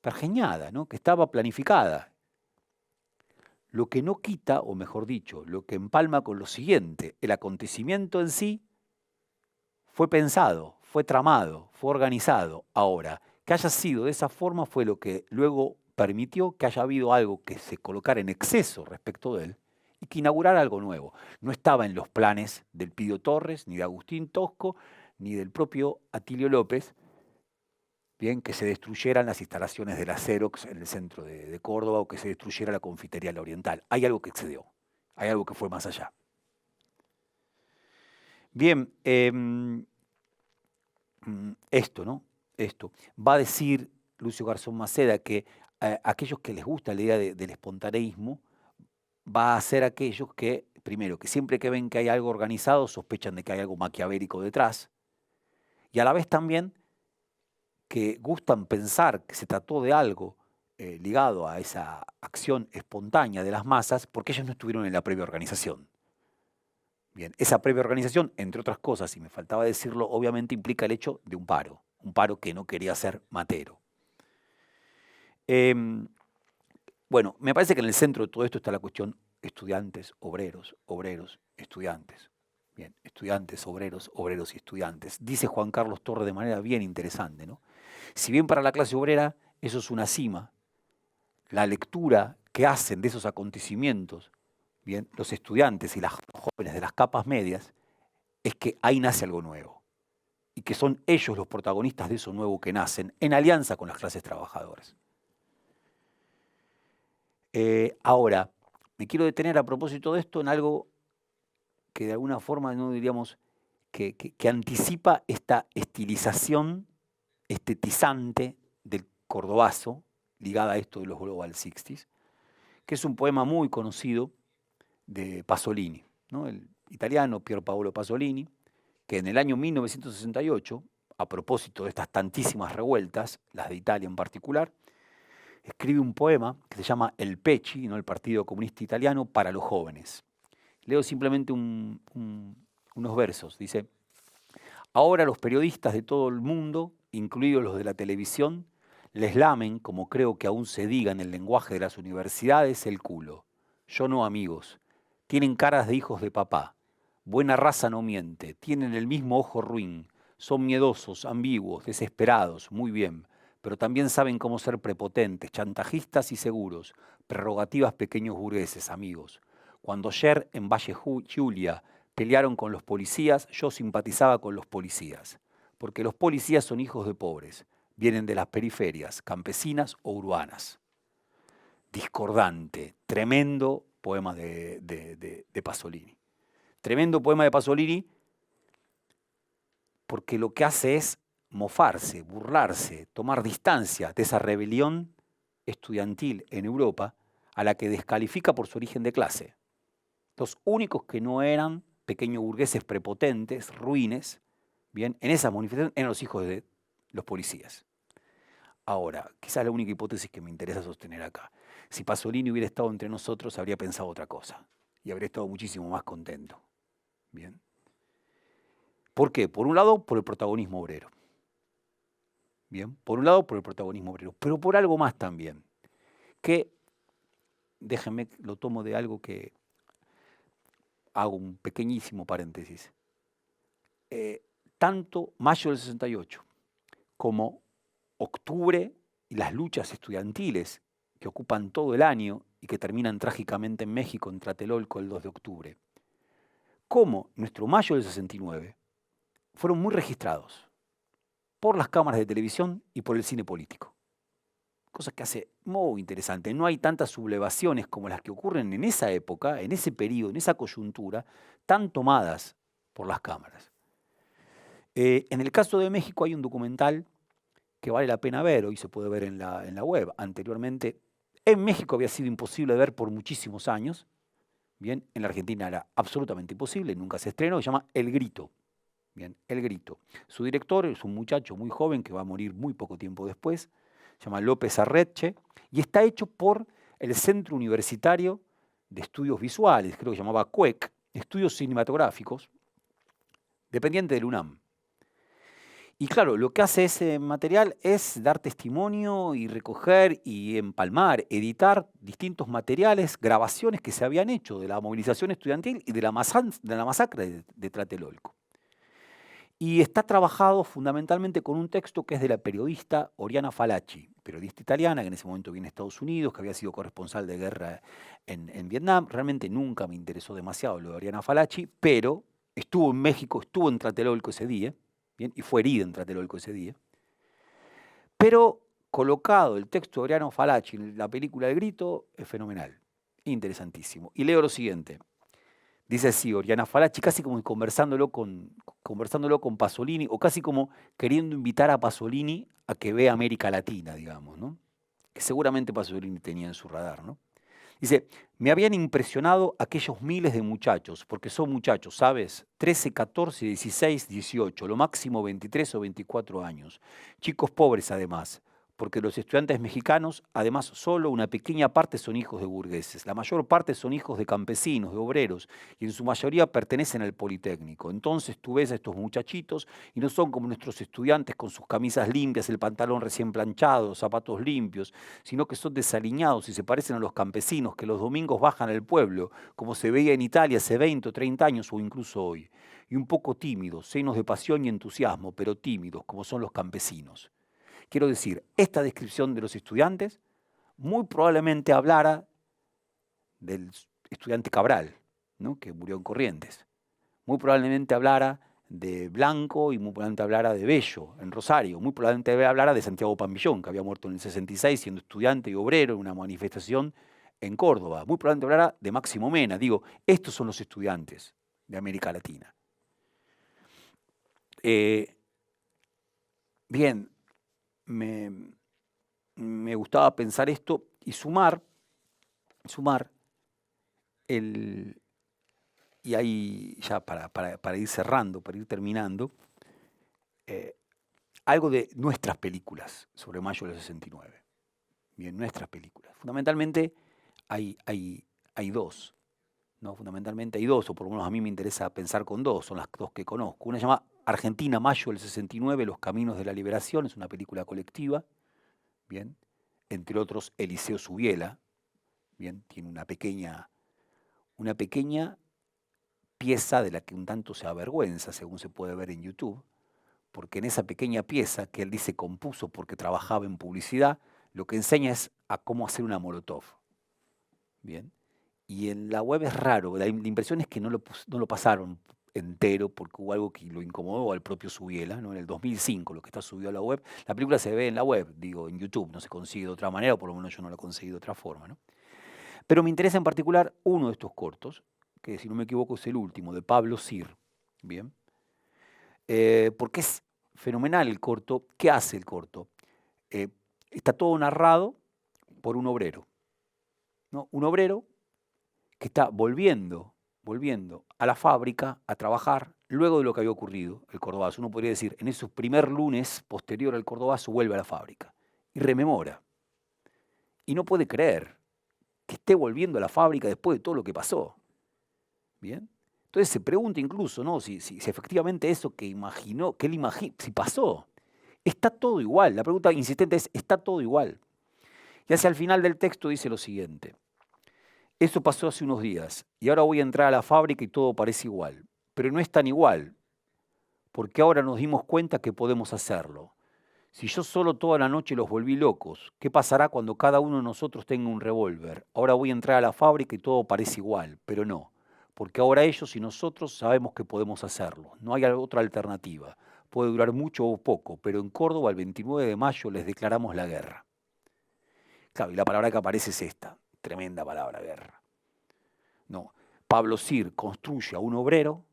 pergeñada, ¿no? Que estaba planificada. Lo que no quita, o mejor dicho, lo que empalma con lo siguiente, el acontecimiento en sí fue pensado, fue tramado, fue organizado. Ahora, que haya sido de esa forma fue lo que luego permitió que haya habido algo que se colocara en exceso respecto de él y que inaugurara algo nuevo. No estaba en los planes del Pío Torres, ni de Agustín Tosco, ni del propio Atilio López, bien, que se destruyeran las instalaciones de la Xerox en el centro de Córdoba o que se destruyera la confitería La Oriental. Hay algo que excedió, hay algo que fue más allá. Bien, esto, ¿no? Esto. Va a decir Lucio Garzón Maceda que aquellos que les gusta la idea del espontaneísmo va a ser aquellos que, primero, que siempre que ven que hay algo organizado sospechan de que hay algo maquiavélico detrás, y a la vez también que gustan pensar que se trató de algo ligado a esa acción espontánea de las masas porque ellos no estuvieron en la previa organización. Bien, esa previa organización, entre otras cosas, y me faltaba decirlo, obviamente implica el hecho de un paro que no quería ser matero. Bueno, me parece que en el centro de todo esto está la cuestión estudiantes, obreros, estudiantes. Bien, estudiantes, obreros, obreros y estudiantes. Dice Juan Carlos Torre de manera bien interesante, ¿no? Si bien para la clase obrera eso es una cima, la lectura que hacen de esos acontecimientos, bien, los estudiantes y las jóvenes de las capas medias, es que ahí nace algo nuevo y que son ellos los protagonistas de eso nuevo que nacen en alianza con las clases trabajadoras. Ahora, me quiero detener a propósito de esto en algo que de alguna forma no diríamos que anticipa esta estilización estetizante del cordobazo ligada a esto de los Global Sixties, que es un poema muy conocido de Pasolini, ¿no? El italiano Pier Paolo Pasolini, que en el año 1968, a propósito de estas tantísimas revueltas, las de Italia en particular, escribe un poema que se llama El Pecci, ¿no? El Partido Comunista Italiano, para los jóvenes. Leo simplemente unos versos. Dice: ahora los periodistas de todo el mundo, incluidos los de la televisión, les lamen, como creo que aún se diga en el lenguaje de las universidades, el culo. Yo no, amigos. Tienen caras de hijos de papá. Buena raza no miente. Tienen el mismo ojo ruin. Son miedosos, ambiguos, desesperados, muy bien. Pero también saben cómo ser prepotentes, chantajistas y seguros. Prerrogativas pequeños burgueses, amigos. Cuando ayer en Valle Giulia pelearon con los policías, yo simpatizaba con los policías. Porque los policías son hijos de pobres. Vienen de las periferias, campesinas o urbanas. Discordante, tremendo poema de Pasolini. Tremendo poema de Pasolini porque lo que hace es mofarse, burlarse, tomar distancia de esa rebelión estudiantil en Europa a la que descalifica por su origen de clase. Los únicos que no eran pequeños burgueses prepotentes, ruines, bien, en esa manifestación eran los hijos de los policías. Ahora, quizás la única hipótesis que me interesa sostener acá. Si Pasolini hubiera estado entre nosotros, habría pensado otra cosa y habría estado muchísimo más contento. Bien. ¿Por qué? Por un lado, por el protagonismo obrero. Bien. Por un lado, por el protagonismo obrero, pero por algo más también. Que, déjenme, lo tomo de algo que hago un pequeñísimo paréntesis. Tanto mayo del 68 como octubre y las luchas estudiantiles que ocupan todo el año y que terminan trágicamente en México, en Tlatelolco, el 2 de octubre, como nuestro mayo del 69 fueron muy registrados por las cámaras de televisión y por el cine político. Cosa que hace muy interesante. No hay tantas sublevaciones como las que ocurren en esa época, en ese periodo, en esa coyuntura, tan tomadas por las cámaras. En el caso de México hay un documental que vale la pena ver, hoy se puede ver en la web. Anteriormente, en México había sido imposible de ver por muchísimos años. Bien, en la Argentina era absolutamente imposible, nunca se estrenó, se llama El Grito. Bien, El Grito. Su director es un muchacho muy joven que va a morir muy poco tiempo después, se llama López Arreche, y está hecho por el Centro Universitario de Estudios Visuales, creo que se llamaba CUEC, Estudios Cinematográficos, dependiente del UNAM. Y claro, lo que hace ese material es dar testimonio y recoger y empalmar, editar distintos materiales, grabaciones que se habían hecho de la movilización estudiantil y de la masacre de Tlatelolco. Y está trabajado fundamentalmente con un texto que es de la periodista Oriana Fallaci, periodista italiana que en ese momento viene a Estados Unidos, que había sido corresponsal de guerra en Vietnam. Realmente nunca me interesó demasiado lo de Oriana Fallaci, pero estuvo en México, estuvo en Tlatelolco ese día. Bien, y fue herida en Tlatelolco ese día. Pero colocado el texto de Oriana Fallaci en la película El Grito, es fenomenal, interesantísimo. Y leo lo siguiente. Dice así, Oriana Fallaci, casi como conversándolo con Pasolini, o casi como queriendo invitar a Pasolini a que vea América Latina, digamos, ¿no? Que seguramente Pasolini tenía en su radar, ¿no? Dice, me habían impresionado aquellos miles de muchachos, porque son muchachos, ¿sabes? 13, 14, 16, 18, lo máximo 23 o 24 años. Chicos pobres además, porque los estudiantes mexicanos, además, solo una pequeña parte son hijos de burgueses. La mayor parte son hijos de campesinos, de obreros, y en su mayoría pertenecen al Politécnico. Entonces tú ves a estos muchachitos y no son como nuestros estudiantes con sus camisas limpias, el pantalón recién planchado, los zapatos limpios, sino que son desaliñados y se parecen a los campesinos que los domingos bajan al pueblo, como se veía en Italia hace 20 o 30 años o incluso hoy. Y un poco tímidos, llenos de pasión y entusiasmo, pero tímidos, como son los campesinos. Quiero decir, esta descripción de los estudiantes muy probablemente hablara del estudiante Cabral, ¿no?, que murió en Corrientes. Muy probablemente hablara de Blanco y muy probablemente hablara de Bello, en Rosario. Muy probablemente hablara de Santiago Pambillón, que había muerto en el 66 siendo estudiante y obrero en una manifestación en Córdoba. Muy probablemente hablara de Máximo Mena. Digo, estos son los estudiantes de América Latina. Bien, me gustaba pensar esto y sumar y ahí ya para ir cerrando, para ir terminando, algo de nuestras películas sobre Mayo del 69. Bien, nuestras películas. Fundamentalmente hay dos, ¿no? Fundamentalmente hay dos, o por lo menos a mí me interesa pensar con dos, son las dos que conozco. Una se llama Argentina, Mayo del 69, Los Caminos de la Liberación, es una película colectiva, bien, entre otros Eliseo Subiela, bien, tiene una pequeña pieza de la que un tanto se avergüenza, según se puede ver en YouTube, porque en esa pequeña pieza que él dice compuso porque trabajaba en publicidad, lo que enseña es a cómo hacer una molotov. Bien. Y en la web es raro, la impresión es que no lo pasaron entero porque hubo algo que lo incomodó al propio Subiela, ¿no? En el 2005, lo que está subido a la web. La película se ve en la web, digo, en YouTube, no se consigue de otra manera, o por lo menos yo no la conseguí de otra forma, ¿no? Pero me interesa en particular uno de estos cortos, que si no me equivoco es el último, de Pablo Sir, ¿bien? Porque es fenomenal el corto. ¿Qué hace el corto? Eh, Está todo narrado por un obrero, ¿no? Un obrero que está volviendo a la fábrica a trabajar luego de lo que había ocurrido, el Cordobazo. Uno podría decir, en esos primer lunes posterior al Cordobazo vuelve a la fábrica y rememora. Y no puede creer que esté volviendo a la fábrica después de todo lo que pasó. ¿Bien? Entonces se pregunta incluso, ¿no?, si efectivamente eso que imaginó, que él imagina, si pasó. Está todo igual. La pregunta insistente es, ¿está todo igual? Y hacia el final del texto dice lo siguiente. Eso pasó hace unos días y ahora voy a entrar a la fábrica y todo parece igual. Pero no es tan igual, porque ahora nos dimos cuenta que podemos hacerlo. Si yo solo toda la noche los volví locos, ¿qué pasará cuando cada uno de nosotros tenga un revólver? Ahora voy a entrar a la fábrica y todo parece igual, pero no. Porque ahora ellos y nosotros sabemos que podemos hacerlo. No hay otra alternativa. Puede durar mucho o poco, pero en Córdoba el 29 de mayo les declaramos la guerra. Claro, y la palabra que aparece es esta, tremenda palabra, guerra. No, Pablo Sir construye a un obrero,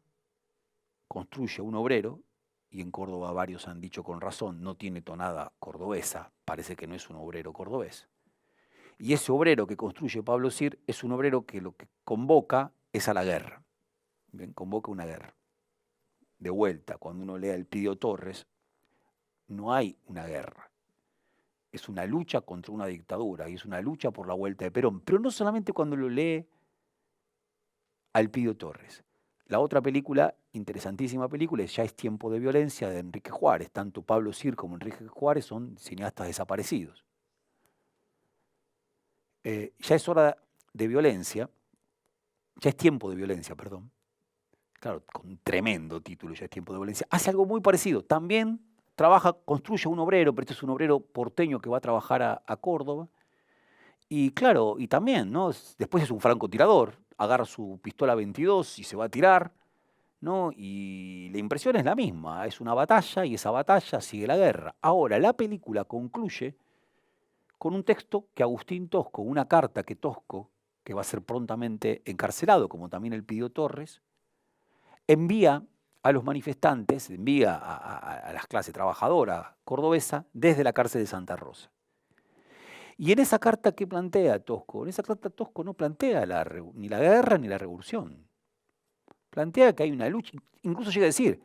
y en Córdoba varios han dicho con razón, no tiene tonada cordobesa, parece que no es un obrero cordobés. Y ese obrero que construye Pablo Sir es un obrero que lo que convoca es a la guerra. Bien, convoca una guerra. De vuelta, cuando uno lea Elpidio Torres, no hay una guerra. Es una lucha contra una dictadura y es una lucha por la vuelta de Perón. Pero no solamente cuando lo lee a Elpidio Torres. La otra película, interesantísima película, es Ya es tiempo de violencia, de Enrique Juárez. Tanto Pablo Sir como Enrique Juárez son cineastas desaparecidos. Ya es hora de violencia, ya es tiempo de violencia, perdón. Claro, con un tremendo título, Ya es tiempo de violencia. Hace algo muy parecido. También construye un obrero, pero este es un obrero porteño que va a trabajar a Córdoba. Y claro, y también, ¿no? Después es un francotirador, agarra su pistola 22 y se va a tirar, ¿no? Y la impresión es la misma, es una batalla y esa batalla sigue la guerra. Ahora, la película concluye con un texto que Agustín Tosco, una carta que Tosco, que va a ser prontamente encarcelado, como también Elpidio Torres, envía a los manifestantes, envía a la clase trabajadora cordobesa desde la cárcel de Santa Rosa. Y en esa carta, ¿qué plantea Tosco? En esa carta Tosco no plantea ni la guerra ni la revolución. Plantea que hay una lucha, incluso llega a decir,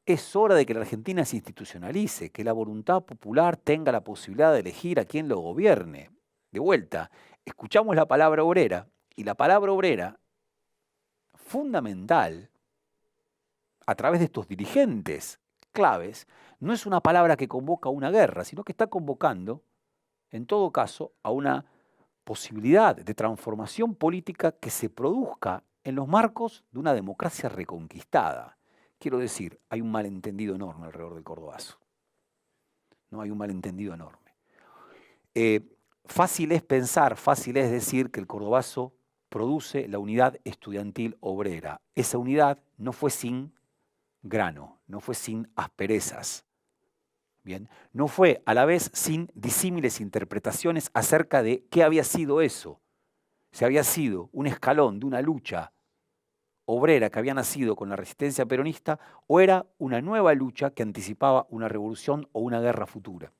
Es hora de que la Argentina se institucionalice, que la voluntad popular tenga la posibilidad de elegir a quien lo gobierne. De vuelta, escuchamos la palabra obrera, y la palabra obrera, fundamental, a través de estos dirigentes claves, no es una palabra que convoca a una guerra, sino que está convocando, en todo caso, a una posibilidad de transformación política que se produzca en los marcos de una democracia reconquistada. Quiero decir, hay un malentendido enorme alrededor del Cordobazo. ¿No? Hay un malentendido enorme. Fácil es pensar, fácil es decir que el Cordobazo produce la unidad estudiantil obrera. Esa unidad no fue sin grano, no fue sin asperezas. Bien, no fue a la vez sin disímiles interpretaciones acerca de qué había sido eso. Si había sido un escalón de una lucha obrera que había nacido con la resistencia peronista o era una nueva lucha que anticipaba una revolución o una guerra futura.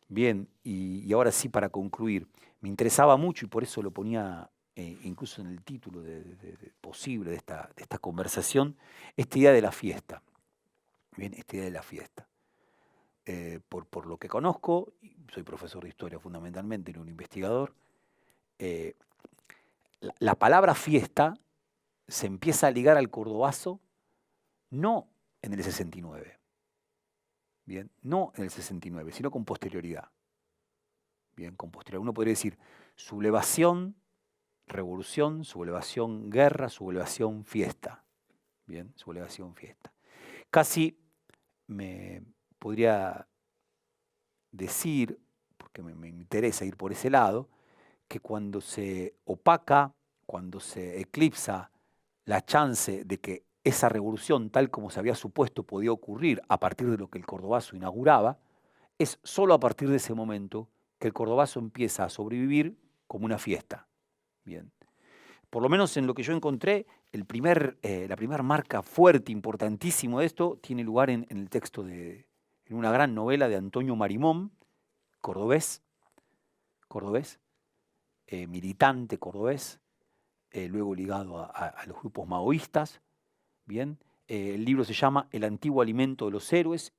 Bien, y ahora sí para concluir, me interesaba mucho y por eso lo ponía incluso en el título posible de esta conversación, esta idea de la fiesta. Bien, esta idea de la fiesta. Por lo que conozco, soy profesor de historia fundamentalmente, no un investigador, la palabra fiesta se empieza a ligar al Cordobazo no en el 69, bien, no en el 69, sino con posterioridad. Bien, con posterioridad. Uno podría decir sublevación, revolución, sublevación, guerra, sublevación, fiesta. Bien, sublevación, fiesta. Casi me podría decir, porque me interesa ir por ese lado, que cuando se opaca, cuando se eclipsa la chance de que esa revolución, tal como se había supuesto, podía ocurrir a partir de lo que el Cordobazo inauguraba, es solo a partir de ese momento que el Cordobazo empieza a sobrevivir como una fiesta. Bien. Por lo menos en lo que yo encontré, la primera marca fuerte, importantísimo de esto, tiene lugar en el texto en una gran novela de Antonio Marimón, cordobés, militante cordobés, luego ligado a los grupos maoístas. Bien, el libro se llama El antiguo alimento de los héroes.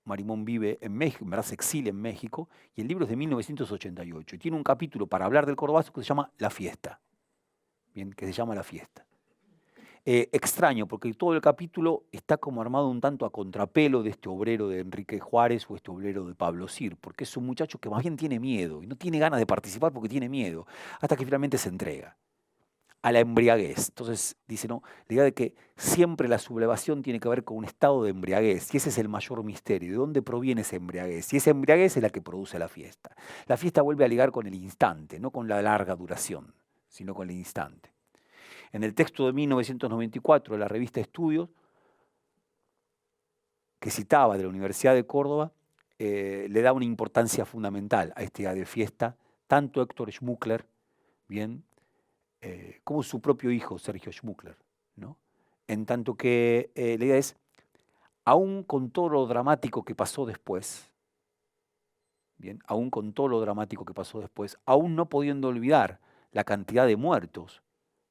Marimón vive en México, en verdad se exilia en México, y el libro es de 1988. Y tiene un capítulo para hablar del Cordobazo que se llama La Fiesta. Bien, que se llama La Fiesta. Extraño, porque todo el capítulo está como armado un tanto a contrapelo de este obrero de Enrique Juárez o este obrero de Pablo Sir, porque es un muchacho que más bien tiene miedo y no tiene ganas de participar porque tiene miedo, hasta que finalmente se entrega a la embriaguez. Entonces dice, no, la idea de que siempre la sublevación tiene que ver con un estado de embriaguez, y ese es el mayor misterio, ¿de dónde proviene esa embriaguez? Y esa embriaguez es la que produce la fiesta. La fiesta vuelve a ligar con el instante, no con la larga duración, sino con el instante. En el texto de 1994 de la revista Estudios, que citaba de la Universidad de Córdoba, le da una importancia fundamental a esta idea de fiesta, tanto Héctor Schmuckler, bien, como su propio hijo, Sergio Schmuckler, ¿no? En tanto que la idea es, aún con todo lo dramático que pasó después, bien, aún con todo lo dramático que pasó después, aún no pudiendo olvidar la cantidad de muertos,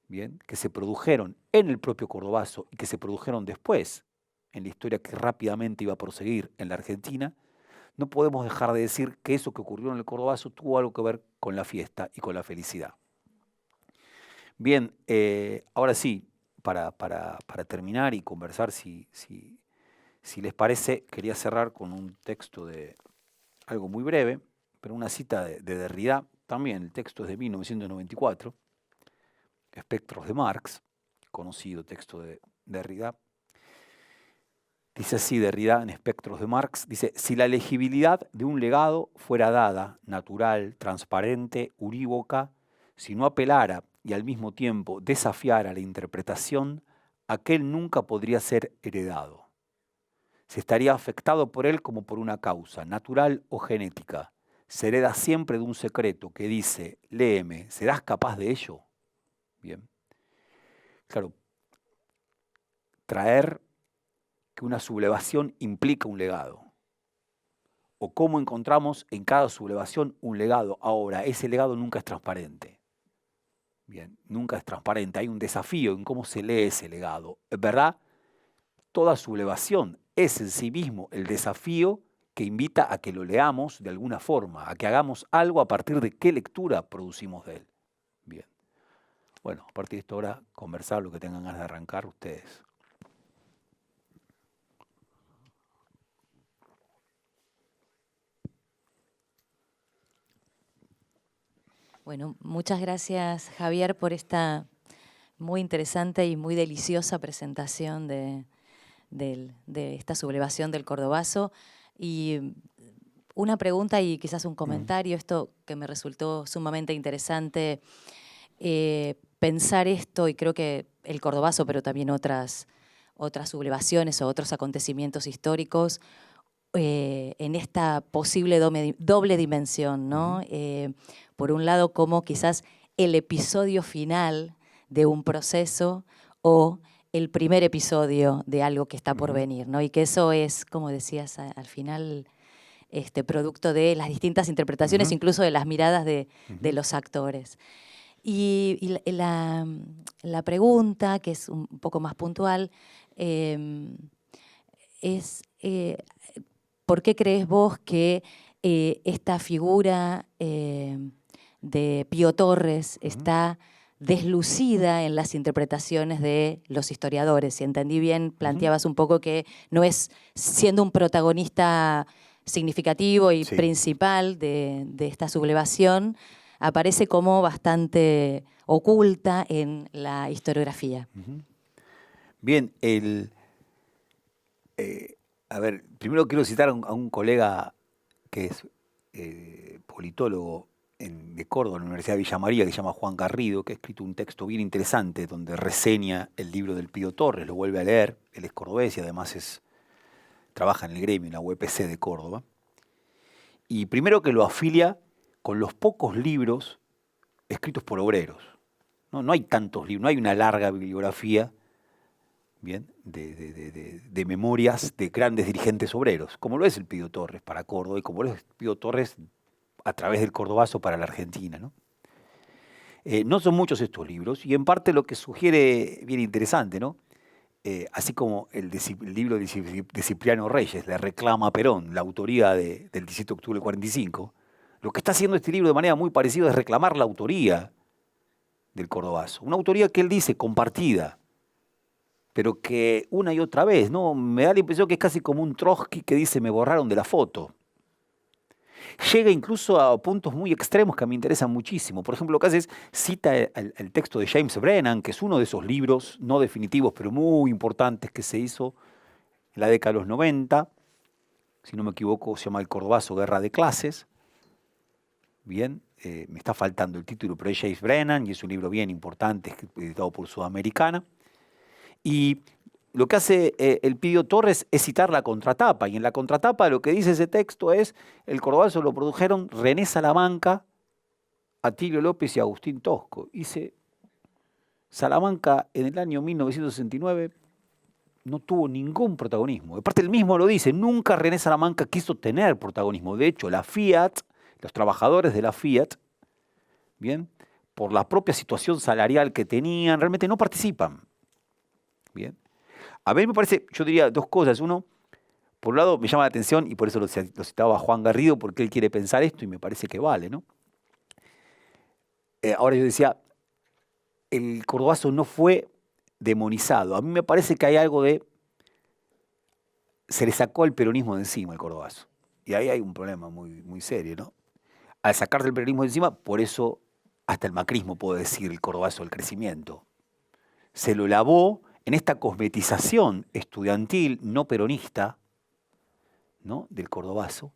bien, que se produjeron en el propio Cordobazo y que se produjeron después, en la historia que rápidamente iba a proseguir en la Argentina, no podemos dejar de decir que eso que ocurrió en el Cordobazo tuvo algo que ver con la fiesta y con la felicidad. Bien, ahora sí, para terminar y conversar, si les parece, quería cerrar con un texto de algo muy breve, pero una cita de Derrida, también el texto es de 1994, Espectros de Marx, conocido texto de Derrida. Dice así Derrida en Espectros de Marx, dice, si la legibilidad de un legado fuera dada, natural, transparente, unívoca, si no apelara y al mismo tiempo desafiara la interpretación, aquel nunca podría ser heredado. Se estaría afectado por él como por una causa, natural o genética. Se hereda siempre de un secreto que dice, léeme, ¿serás capaz de ello? Bien. Claro, traer que una sublevación implica un legado. O cómo encontramos en cada sublevación un legado. Ahora, ese legado nunca es transparente. Bien, nunca es transparente. Hay un desafío en cómo se lee ese legado. Es verdad, toda sublevación es en sí mismo el desafío que invita a que lo leamos de alguna forma, a que hagamos algo a partir de qué lectura producimos de él. Bien. Bueno, a partir de esto ahora conversar lo que tengan ganas de arrancar ustedes.
Bueno, muchas gracias, Javier, por esta muy interesante y muy deliciosa presentación de esta sublevación del Cordobazo. Y una pregunta y quizás un comentario, esto que me resultó sumamente interesante, pensar esto, y creo que el Cordobazo, pero también otras sublevaciones o otros acontecimientos históricos, en esta posible doble dimensión, ¿no? Por un lado, como quizás el episodio final de un proceso o el primer episodio de algo que está por venir, ¿no? Y que eso es, como decías al final, producto de las distintas interpretaciones, incluso de las miradas de los actores. Y la pregunta, que es un poco más puntual, es ¿por qué crees vos que esta figura de Pío Torres está deslucida en las interpretaciones de los historiadores? Si entendí bien, planteabas un poco que no es siendo un protagonista significativo y principal de esta sublevación, aparece como bastante oculta en la historiografía.
Bien, a ver, primero quiero citar a un colega que es politólogo de Córdoba, en la Universidad de Villa María, que se llama Juan Garrido, que ha escrito un texto bien interesante donde reseña el libro del Pío Torres, lo vuelve a leer, él es cordobés y además trabaja en el gremio, en la UPC de Córdoba. Y primero que lo afilia con los pocos libros escritos por obreros. No hay tantos libros, no hay una larga bibliografía, bien, de memorias de grandes dirigentes obreros, como lo es el Pío Torres para Córdoba y como lo es el Pío Torres a través del Cordobazo para la Argentina, ¿no? No son muchos estos libros y en parte lo que sugiere, bien interesante, ¿no? Así como el libro de Cipriano Reyes le reclama a Perón la autoría del 17 de octubre del 45, lo que está haciendo este libro de manera muy parecida es reclamar la autoría del Cordobazo, una autoría que él dice compartida, pero que una y otra vez, ¿no? Me da la impresión que es casi como un Trotsky que dice me borraron de la foto. Llega incluso a puntos muy extremos que a mí me interesan muchísimo. Por ejemplo, lo que hace es cita el texto de James Brennan, que es uno de esos libros no definitivos, pero muy importantes que se hizo en la década de los 90. Si no me equivoco, se llama El Cordobazo, Guerra de Clases. Bien, me está faltando el título, pero es James Brennan y es un libro bien importante, editado por Sudamericana. Y lo que hace el Pío Torres es citar la contratapa, y en la contratapa lo que dice ese texto es: el Cordobazo lo produjeron René Salamanca, Atilio López y Agustín Tosco. Dice, Salamanca en el año 1969 no tuvo ningún protagonismo. Aparte él mismo lo dice, nunca René Salamanca quiso tener protagonismo. De hecho, la Fiat, los trabajadores de la Fiat, bien, por la propia situación salarial que tenían, realmente no participan. Bien. A mí me parece, yo diría dos cosas. Uno, por un lado me llama la atención, y por eso lo citaba Juan Garrido, porque él quiere pensar esto y me parece que vale, ¿no? Ahora yo decía, el Cordobazo no fue demonizado. A mí me parece que hay algo de... Se le sacó el peronismo de encima el Cordobazo. Y ahí hay un problema muy, muy serio, ¿no? Al sacarse el peronismo de encima, por eso hasta el macrismo puede decir el Cordobazo del crecimiento. Se lo lavó en esta cosmetización estudiantil no peronista, ¿no?, del Cordobazo.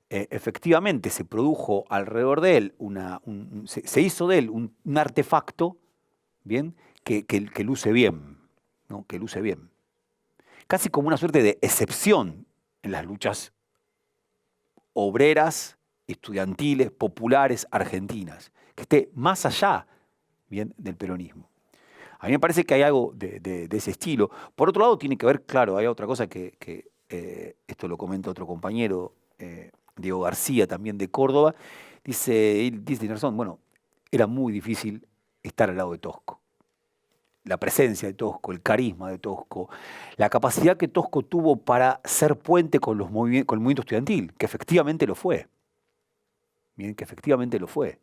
Efectivamente se produjo alrededor de él, se hizo de él un artefacto, ¿bien?, que luce bien, ¿no?, que luce bien. Casi como una suerte de excepción en las luchas obreras, estudiantiles, populares, argentinas, que esté más allá, bien, del peronismo. A mí me parece que hay algo de ese estilo. Por otro lado, tiene que ver, claro, hay otra cosa que esto lo comenta otro compañero, Diego García, también de Córdoba. Dice, tiene razón, bueno, era muy difícil estar al lado de Tosco. La presencia de Tosco, el carisma de Tosco, la capacidad que Tosco tuvo para ser puente con el movimiento estudiantil, que efectivamente lo fue. Bien, que efectivamente lo fue.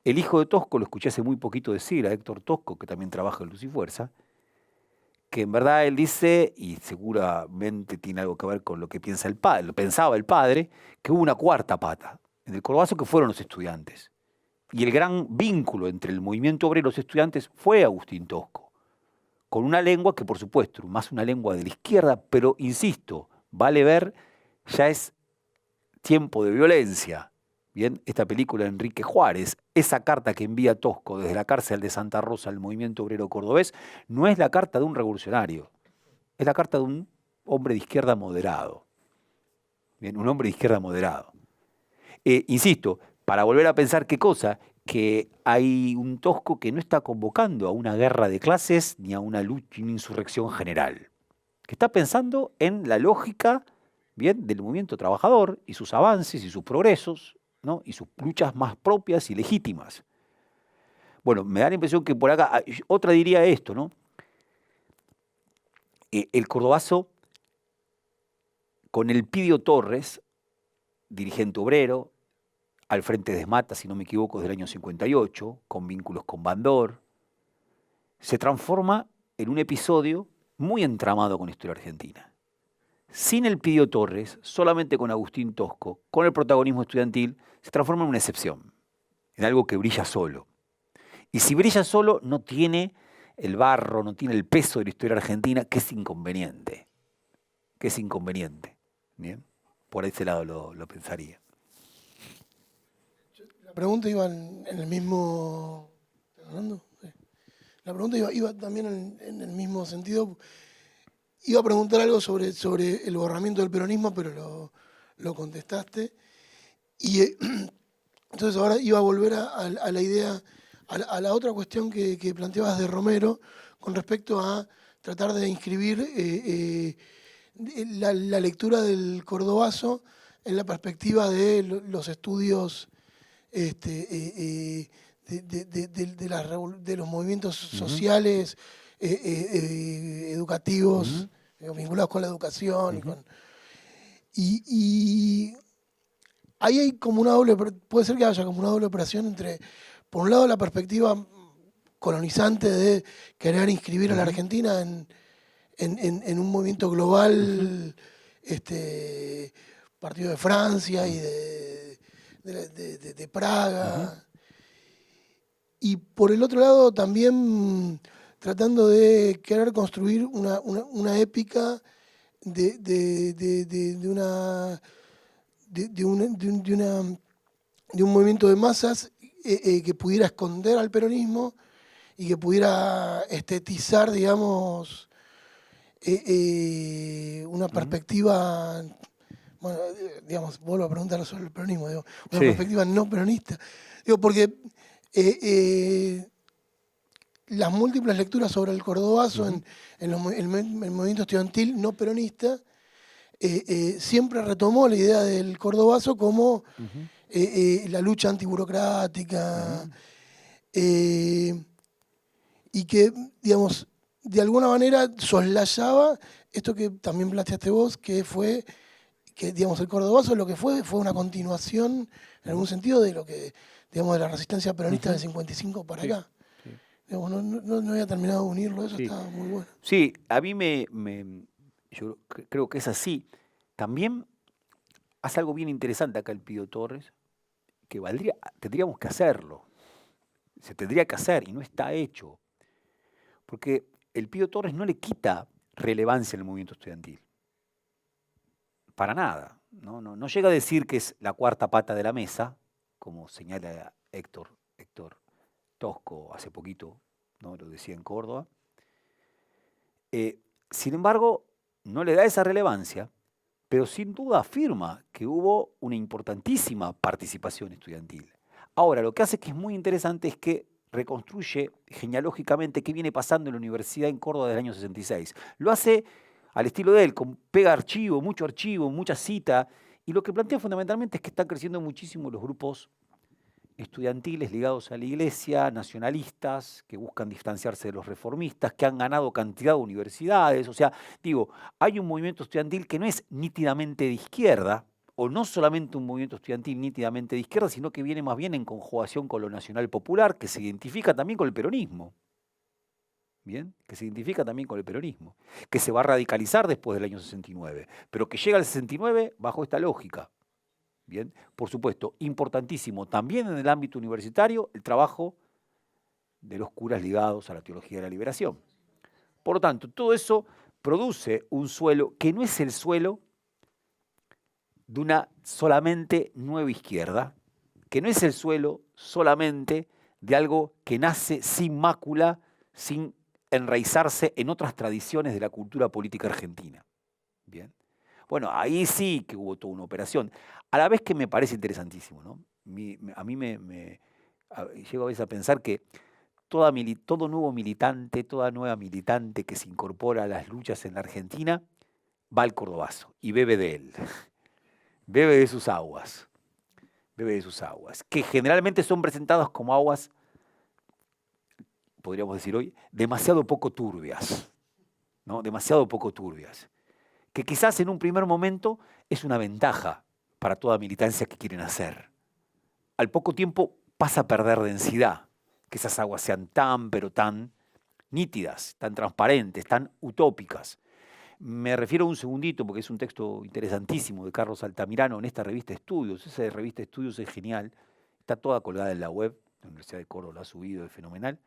El hijo de Tosco, lo escuché hace muy poquito decir, a Héctor Tosco, que también trabaja en Luz y Fuerza, que en verdad él dice, y seguramente tiene algo que ver con lo que piensa el padre, lo pensaba el padre, que hubo una cuarta pata en el Cordobazo, que fueron los estudiantes. Y el gran vínculo entre el movimiento obrero y los estudiantes fue Agustín Tosco, con una lengua que, por supuesto, más una lengua de la izquierda, pero insisto, vale ver, ya es tiempo de violencia. Bien, esta película de Enrique Juárez, esa carta que envía Tosco desde la cárcel de Santa Rosa al movimiento obrero cordobés, no es la carta de un revolucionario, es la carta de un hombre de izquierda moderado. Bien, un hombre de izquierda moderado. Insisto, para volver a pensar qué cosa, que hay un Tosco que no está convocando a una guerra de clases ni a una lucha, una insurrección general, que está pensando en la lógica, bien, del movimiento trabajador y sus avances y sus progresos, ¿no? Y sus luchas más propias y legítimas. Bueno, me da la impresión que por acá, otra diría esto, ¿no? El Cordobazo, con Elpidio Torres, dirigente obrero, al frente de Esmata, si no me equivoco, del año 58, con vínculos con Bandor, se transforma en un episodio muy entramado con la historia argentina. Sin Elpidio Torres, solamente con Agustín Tosco, con el protagonismo estudiantil, se transforma en una excepción, en algo que brilla solo. Y si brilla solo, no tiene el barro, no tiene el peso de la historia argentina, que es inconveniente. Que es inconveniente. ¿Bien? Por ese lado lo pensaría.
La pregunta iba en el mismo... ¿Estás hablando? Sí. La pregunta iba también en el mismo sentido. Iba a preguntar algo sobre el borramiento del peronismo, pero lo contestaste. Y entonces ahora iba a volver a la idea, a la otra cuestión que planteabas de Romero, con respecto a tratar de inscribir la lectura del Cordobazo en la perspectiva de los estudios de los movimientos sociales, educativos, vinculados con la educación. Y ahí hay como una doble, puede ser que haya como una doble operación entre, por un lado, la perspectiva colonizante de querer inscribir a la Argentina en un movimiento global, partido de Francia y de Praga. Y por el otro lado también tratando de querer construir una épica de un movimiento de masas que pudiera esconder al peronismo y que pudiera estetizar, digamos, una perspectiva, bueno, digamos, vuelvo a preguntar sobre el peronismo, digo, una perspectiva no peronista. Digo, porque las múltiples lecturas sobre el Cordobazo en el movimiento estudiantil no peronista siempre retomó la idea del Cordobazo como la lucha antiburocrática y que, digamos, de alguna manera soslayaba esto que también planteaste vos, que fue que, digamos, el Cordobazo lo que fue una continuación en algún sentido de lo que, digamos, de la resistencia peronista del 55 para acá. Sí. Digamos, no había terminado de unirlo, eso estaba muy bueno.
Sí, a mí yo creo que es así. También hace algo bien interesante acá el Pío Torres, que tendríamos que hacerlo. Se tendría que hacer y no está hecho. Porque el Pío Torres no le quita relevancia al movimiento estudiantil. Para nada. No llega a decir que es la cuarta pata de la mesa, como señala Héctor Tosco hace poquito, ¿no? Lo decía en Córdoba. Sin embargo, no le da esa relevancia, pero sin duda afirma que hubo una importantísima participación estudiantil. Ahora, lo que hace que es muy interesante es que reconstruye genealógicamente qué viene pasando en la Universidad en Córdoba del año 66. Lo hace al estilo de él, pega archivo, mucha cita, y lo que plantea fundamentalmente es que están creciendo muchísimo los grupos estudiantiles ligados a la iglesia, nacionalistas, que buscan distanciarse de los reformistas, que han ganado cantidad de universidades. O sea, digo, hay un movimiento estudiantil que no es nítidamente de izquierda, o no solamente un movimiento estudiantil nítidamente de izquierda, sino que viene más bien en conjugación con lo nacional popular, que se identifica también con el peronismo. Bien, que se identifica también con el peronismo, que se va a radicalizar después del año 69, pero que llega al 69 bajo esta lógica. Bien, por supuesto, importantísimo también en el ámbito universitario el trabajo de los curas ligados a la teología de la liberación. Por lo tanto, todo eso produce un suelo que no es el suelo de una solamente nueva izquierda, que no es el suelo solamente de algo que nace sin mácula, sin enraizarse en otras tradiciones de la cultura política argentina. Bien. Bueno, ahí sí que hubo toda una operación, a la vez que me parece interesantísimo, ¿no? A mí llego a veces a pensar que todo nuevo militante, toda nueva militante que se incorpora a las luchas en la Argentina, va al Cordobazo y bebe de él, bebe de sus aguas, que generalmente son presentadas como aguas, podríamos decir hoy, demasiado poco turbias, ¿no? Demasiado poco turbias, que quizás en un primer momento es una ventaja para toda militancia que quieren hacer. Al poco tiempo pasa a perder densidad, que esas aguas sean pero tan nítidas, tan transparentes, tan utópicas. Me refiero un segundito, porque es un texto interesantísimo de Carlos Altamirano en esta revista Estudios. Esa revista Estudios es genial, está toda colgada en la web, la Universidad de Córdoba lo ha subido, es fenomenal.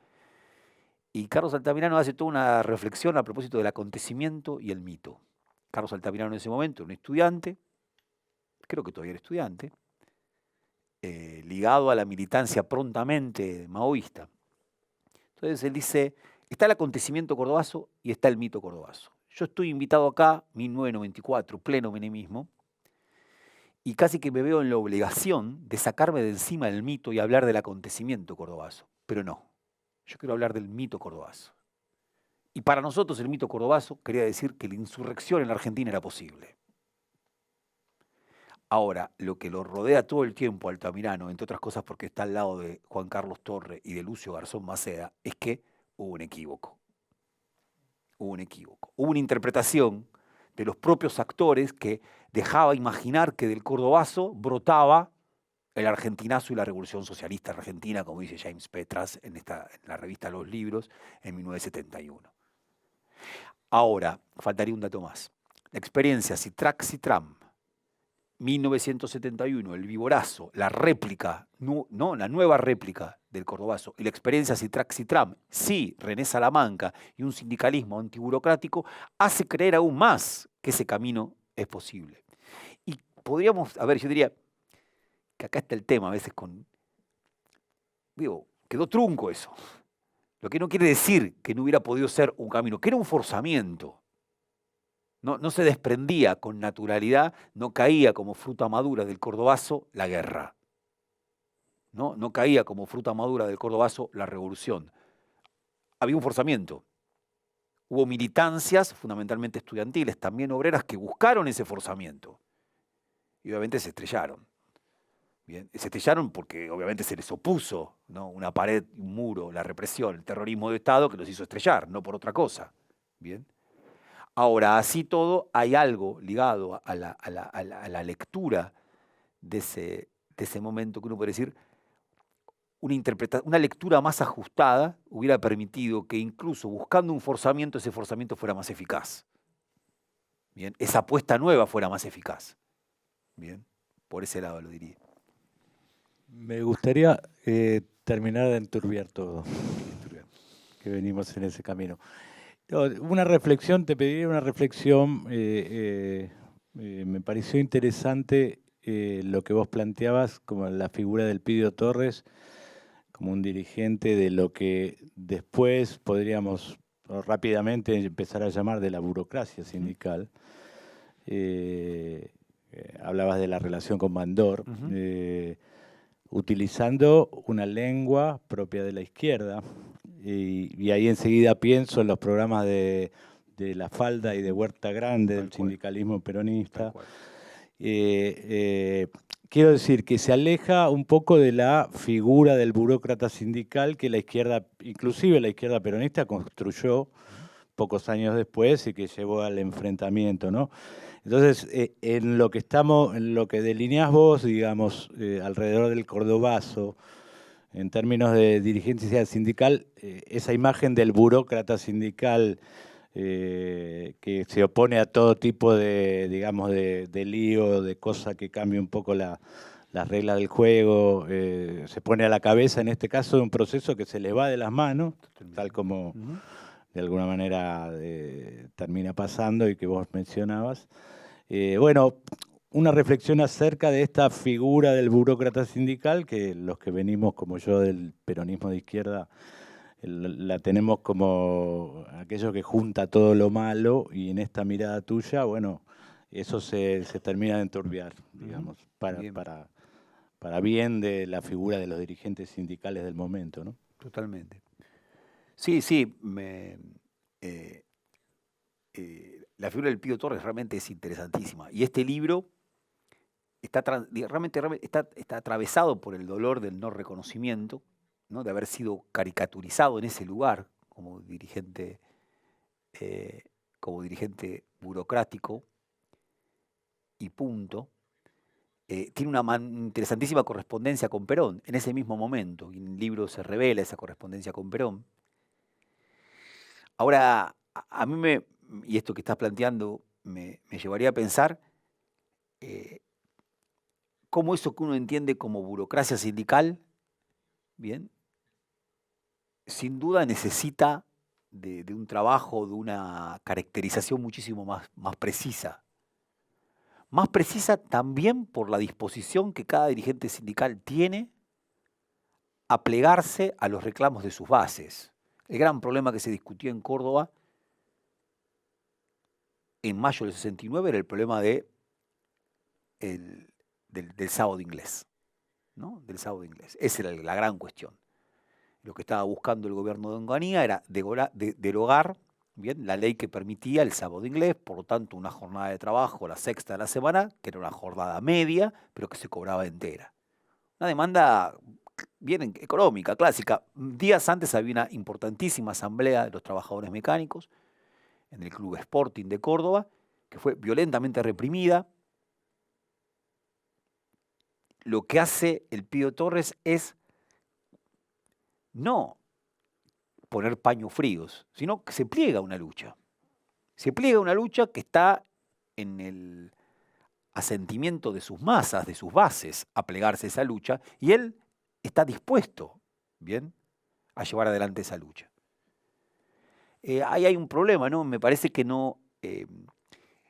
Y Carlos Altamirano hace toda una reflexión a propósito del acontecimiento y el mito. Carlos Altamirano en ese momento, un estudiante, creo que todavía era estudiante, ligado a la militancia prontamente maoísta. Entonces él dice, está el acontecimiento cordobazo y está el mito cordobazo. Yo estoy invitado acá, 1994, pleno menemismo, y casi que me veo en la obligación de sacarme de encima el mito y hablar del acontecimiento cordobazo. Pero no, yo quiero hablar del mito cordobazo. Y para nosotros el mito cordobazo quería decir que la insurrección en la Argentina era posible. Ahora, lo que lo rodea todo el tiempo a Altamirano, entre otras cosas porque está al lado de Juan Carlos Torre y de Lucio Garzón Maceda, es que hubo un equívoco. Hubo un equívoco. Hubo una interpretación de los propios actores que dejaba imaginar que del cordobazo brotaba el argentinazo y la revolución socialista argentina, como dice James Petras en la revista Los Libros, en 1971. Ahora, faltaría un dato más. La experiencia Citrac-Citram, 1971, el Viborazo, la réplica, no, la nueva réplica del Cordobazo, y la experiencia Citrac-Citram, sí, René Salamanca y un sindicalismo antiburocrático, hace creer aún más que ese camino es posible. Y podríamos, yo diría que acá está el tema a veces quedó trunco eso. Lo que no quiere decir que no hubiera podido ser un camino, que era un forzamiento. No se desprendía con naturalidad, no caía como fruta madura del Cordobazo la guerra. No caía como fruta madura del Cordobazo la revolución. Había un forzamiento. Hubo militancias, fundamentalmente estudiantiles, también obreras, que buscaron ese forzamiento. Y obviamente se estrellaron. Bien, se estrellaron porque obviamente se les opuso, ¿no? Una pared, un muro, la represión, el terrorismo de Estado que los hizo estrellar, no por otra cosa. Bien. Ahora, así todo, hay algo ligado a la lectura de ese momento que uno puede decir, una lectura más ajustada hubiera permitido que incluso buscando un forzamiento, ese forzamiento fuera más eficaz. Bien, esa apuesta nueva fuera más eficaz. Bien, por ese lado lo diría.
Me gustaría terminar de enturbiar todo, que venimos en ese camino. Una reflexión, te pediría una reflexión, me pareció interesante lo que vos planteabas como la figura del Pidio Torres, como un dirigente de lo que después podríamos rápidamente empezar a llamar de la burocracia sindical. Hablabas de la relación con Bandor, utilizando una lengua propia de la izquierda. Y ahí enseguida pienso en los programas de La Falda y de Huerta Grande, del sindicalismo peronista, quiero decir que se aleja un poco de la figura del burócrata sindical que la izquierda, inclusive la izquierda peronista, construyó pocos años después y que llevó al enfrentamiento, ¿no? Entonces, en lo que delineás vos, digamos, alrededor del cordobazo, en términos de dirigencia sindical, esa imagen del burócrata sindical que se opone a todo tipo de, digamos, de lío, de cosa que cambie un poco las reglas del juego, se pone a la cabeza, en este caso, de un proceso que se le va de las manos, tal como de alguna manera termina pasando y que vos mencionabas. Bueno, una reflexión acerca de esta figura del burócrata sindical, que los que venimos, como yo, del peronismo de izquierda, la tenemos como aquello que junta todo lo malo, y en esta mirada tuya, bueno, eso se termina de enturbiar, digamos, para bien de la figura de los dirigentes sindicales del momento, ¿no?
Totalmente. Sí, sí, la figura del Pío Torres realmente es interesantísima. Y este libro realmente está atravesado por el dolor del no reconocimiento, ¿no? De haber sido caricaturizado en ese lugar eh, como dirigente burocrático y punto. Tiene una interesantísima correspondencia con Perón en ese mismo momento. Y en el libro se revela esa correspondencia con Perón. Ahora, a mí y esto que estás planteando me llevaría a pensar cómo eso que uno entiende como burocracia sindical, bien, sin duda necesita de un trabajo, de una caracterización muchísimo más precisa. Más precisa también por la disposición que cada dirigente sindical tiene a plegarse a los reclamos de sus bases. El gran problema que se discutió en Córdoba en mayo del 69 era el problema del sábado inglés, ¿no? Del sábado inglés. Esa era la gran cuestión. Lo que estaba buscando el gobierno de Onganía era derogar, bien, la ley que permitía el sábado inglés, por lo tanto una jornada de trabajo, la sexta de la semana, que era una jornada media, pero que se cobraba entera. Una demanda bien económica, clásica. Días antes había una importantísima asamblea de los trabajadores mecánicos en el Club Sporting de Córdoba, que fue violentamente reprimida. Lo que hace el Pío Torres es no poner paños fríos, sino que se pliega a una lucha. Se pliega a una lucha que está en el asentimiento de sus masas, de sus bases, a plegarse a esa lucha, y él está dispuesto, bien, a llevar adelante esa lucha. Ahí hay un problema, ¿no? Me parece que no.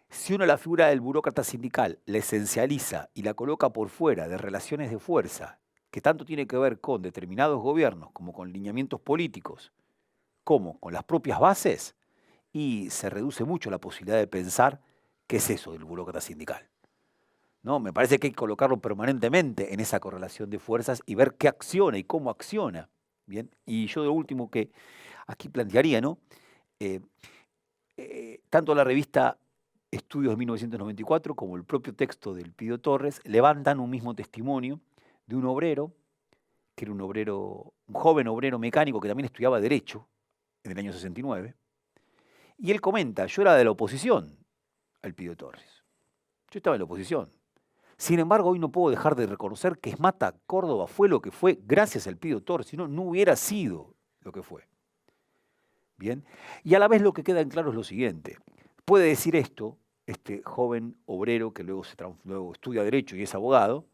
Si uno la figura del burócrata sindical la esencializa y la coloca por fuera de relaciones de fuerza, que tanto tiene que ver con determinados gobiernos, como con lineamientos políticos, como con las propias bases, y se reduce mucho la posibilidad de pensar qué es eso del burócrata sindical. ¿No? Me parece que hay que colocarlo permanentemente en esa correlación de fuerzas y ver qué acciona y cómo acciona. ¿Bien? Y yo lo último que aquí plantearía, ¿no? Tanto la revista Estudios de 1994 como el propio texto del Pío Torres levantan un mismo testimonio de un obrero, que era un joven obrero mecánico que también estudiaba Derecho en el año 69, y él comenta, yo era de la oposición al Pío Torres. Yo estaba en la oposición. Sin embargo, hoy no puedo dejar de reconocer que Esmata Córdoba fue lo que fue gracias al Pío Torres, si no, no hubiera sido lo que fue. Bien. Y a la vez lo que queda en claro es lo siguiente. Puede decir esto este joven obrero que luego estudia Derecho y es abogado,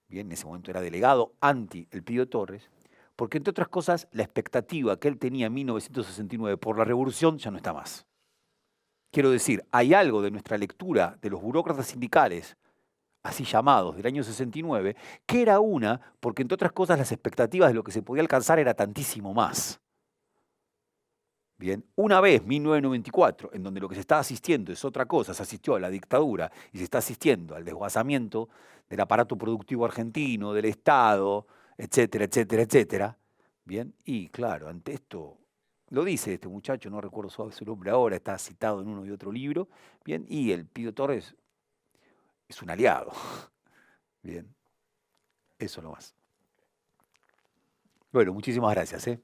bien, en ese momento era delegado anti el Pío Torres, porque entre otras cosas la expectativa que él tenía en 1969 por la revolución ya no está más. Quiero decir, hay algo de nuestra lectura de los burócratas sindicales, así llamados, del año 69, que era porque entre otras cosas las expectativas de lo que se podía alcanzar era tantísimo más. Bien, una vez, 1994, en donde lo que se está asistiendo es otra cosa, se asistió a la dictadura y se está asistiendo al desguazamiento del aparato productivo argentino, del Estado, etcétera, etcétera, etcétera. Bien, y claro, ante esto, lo dice este muchacho, no recuerdo su nombre ahora, está citado en uno y otro libro, bien, y el Pío Torres es un aliado. Bien. Eso nomás. Bueno, muchísimas gracias, ¿eh?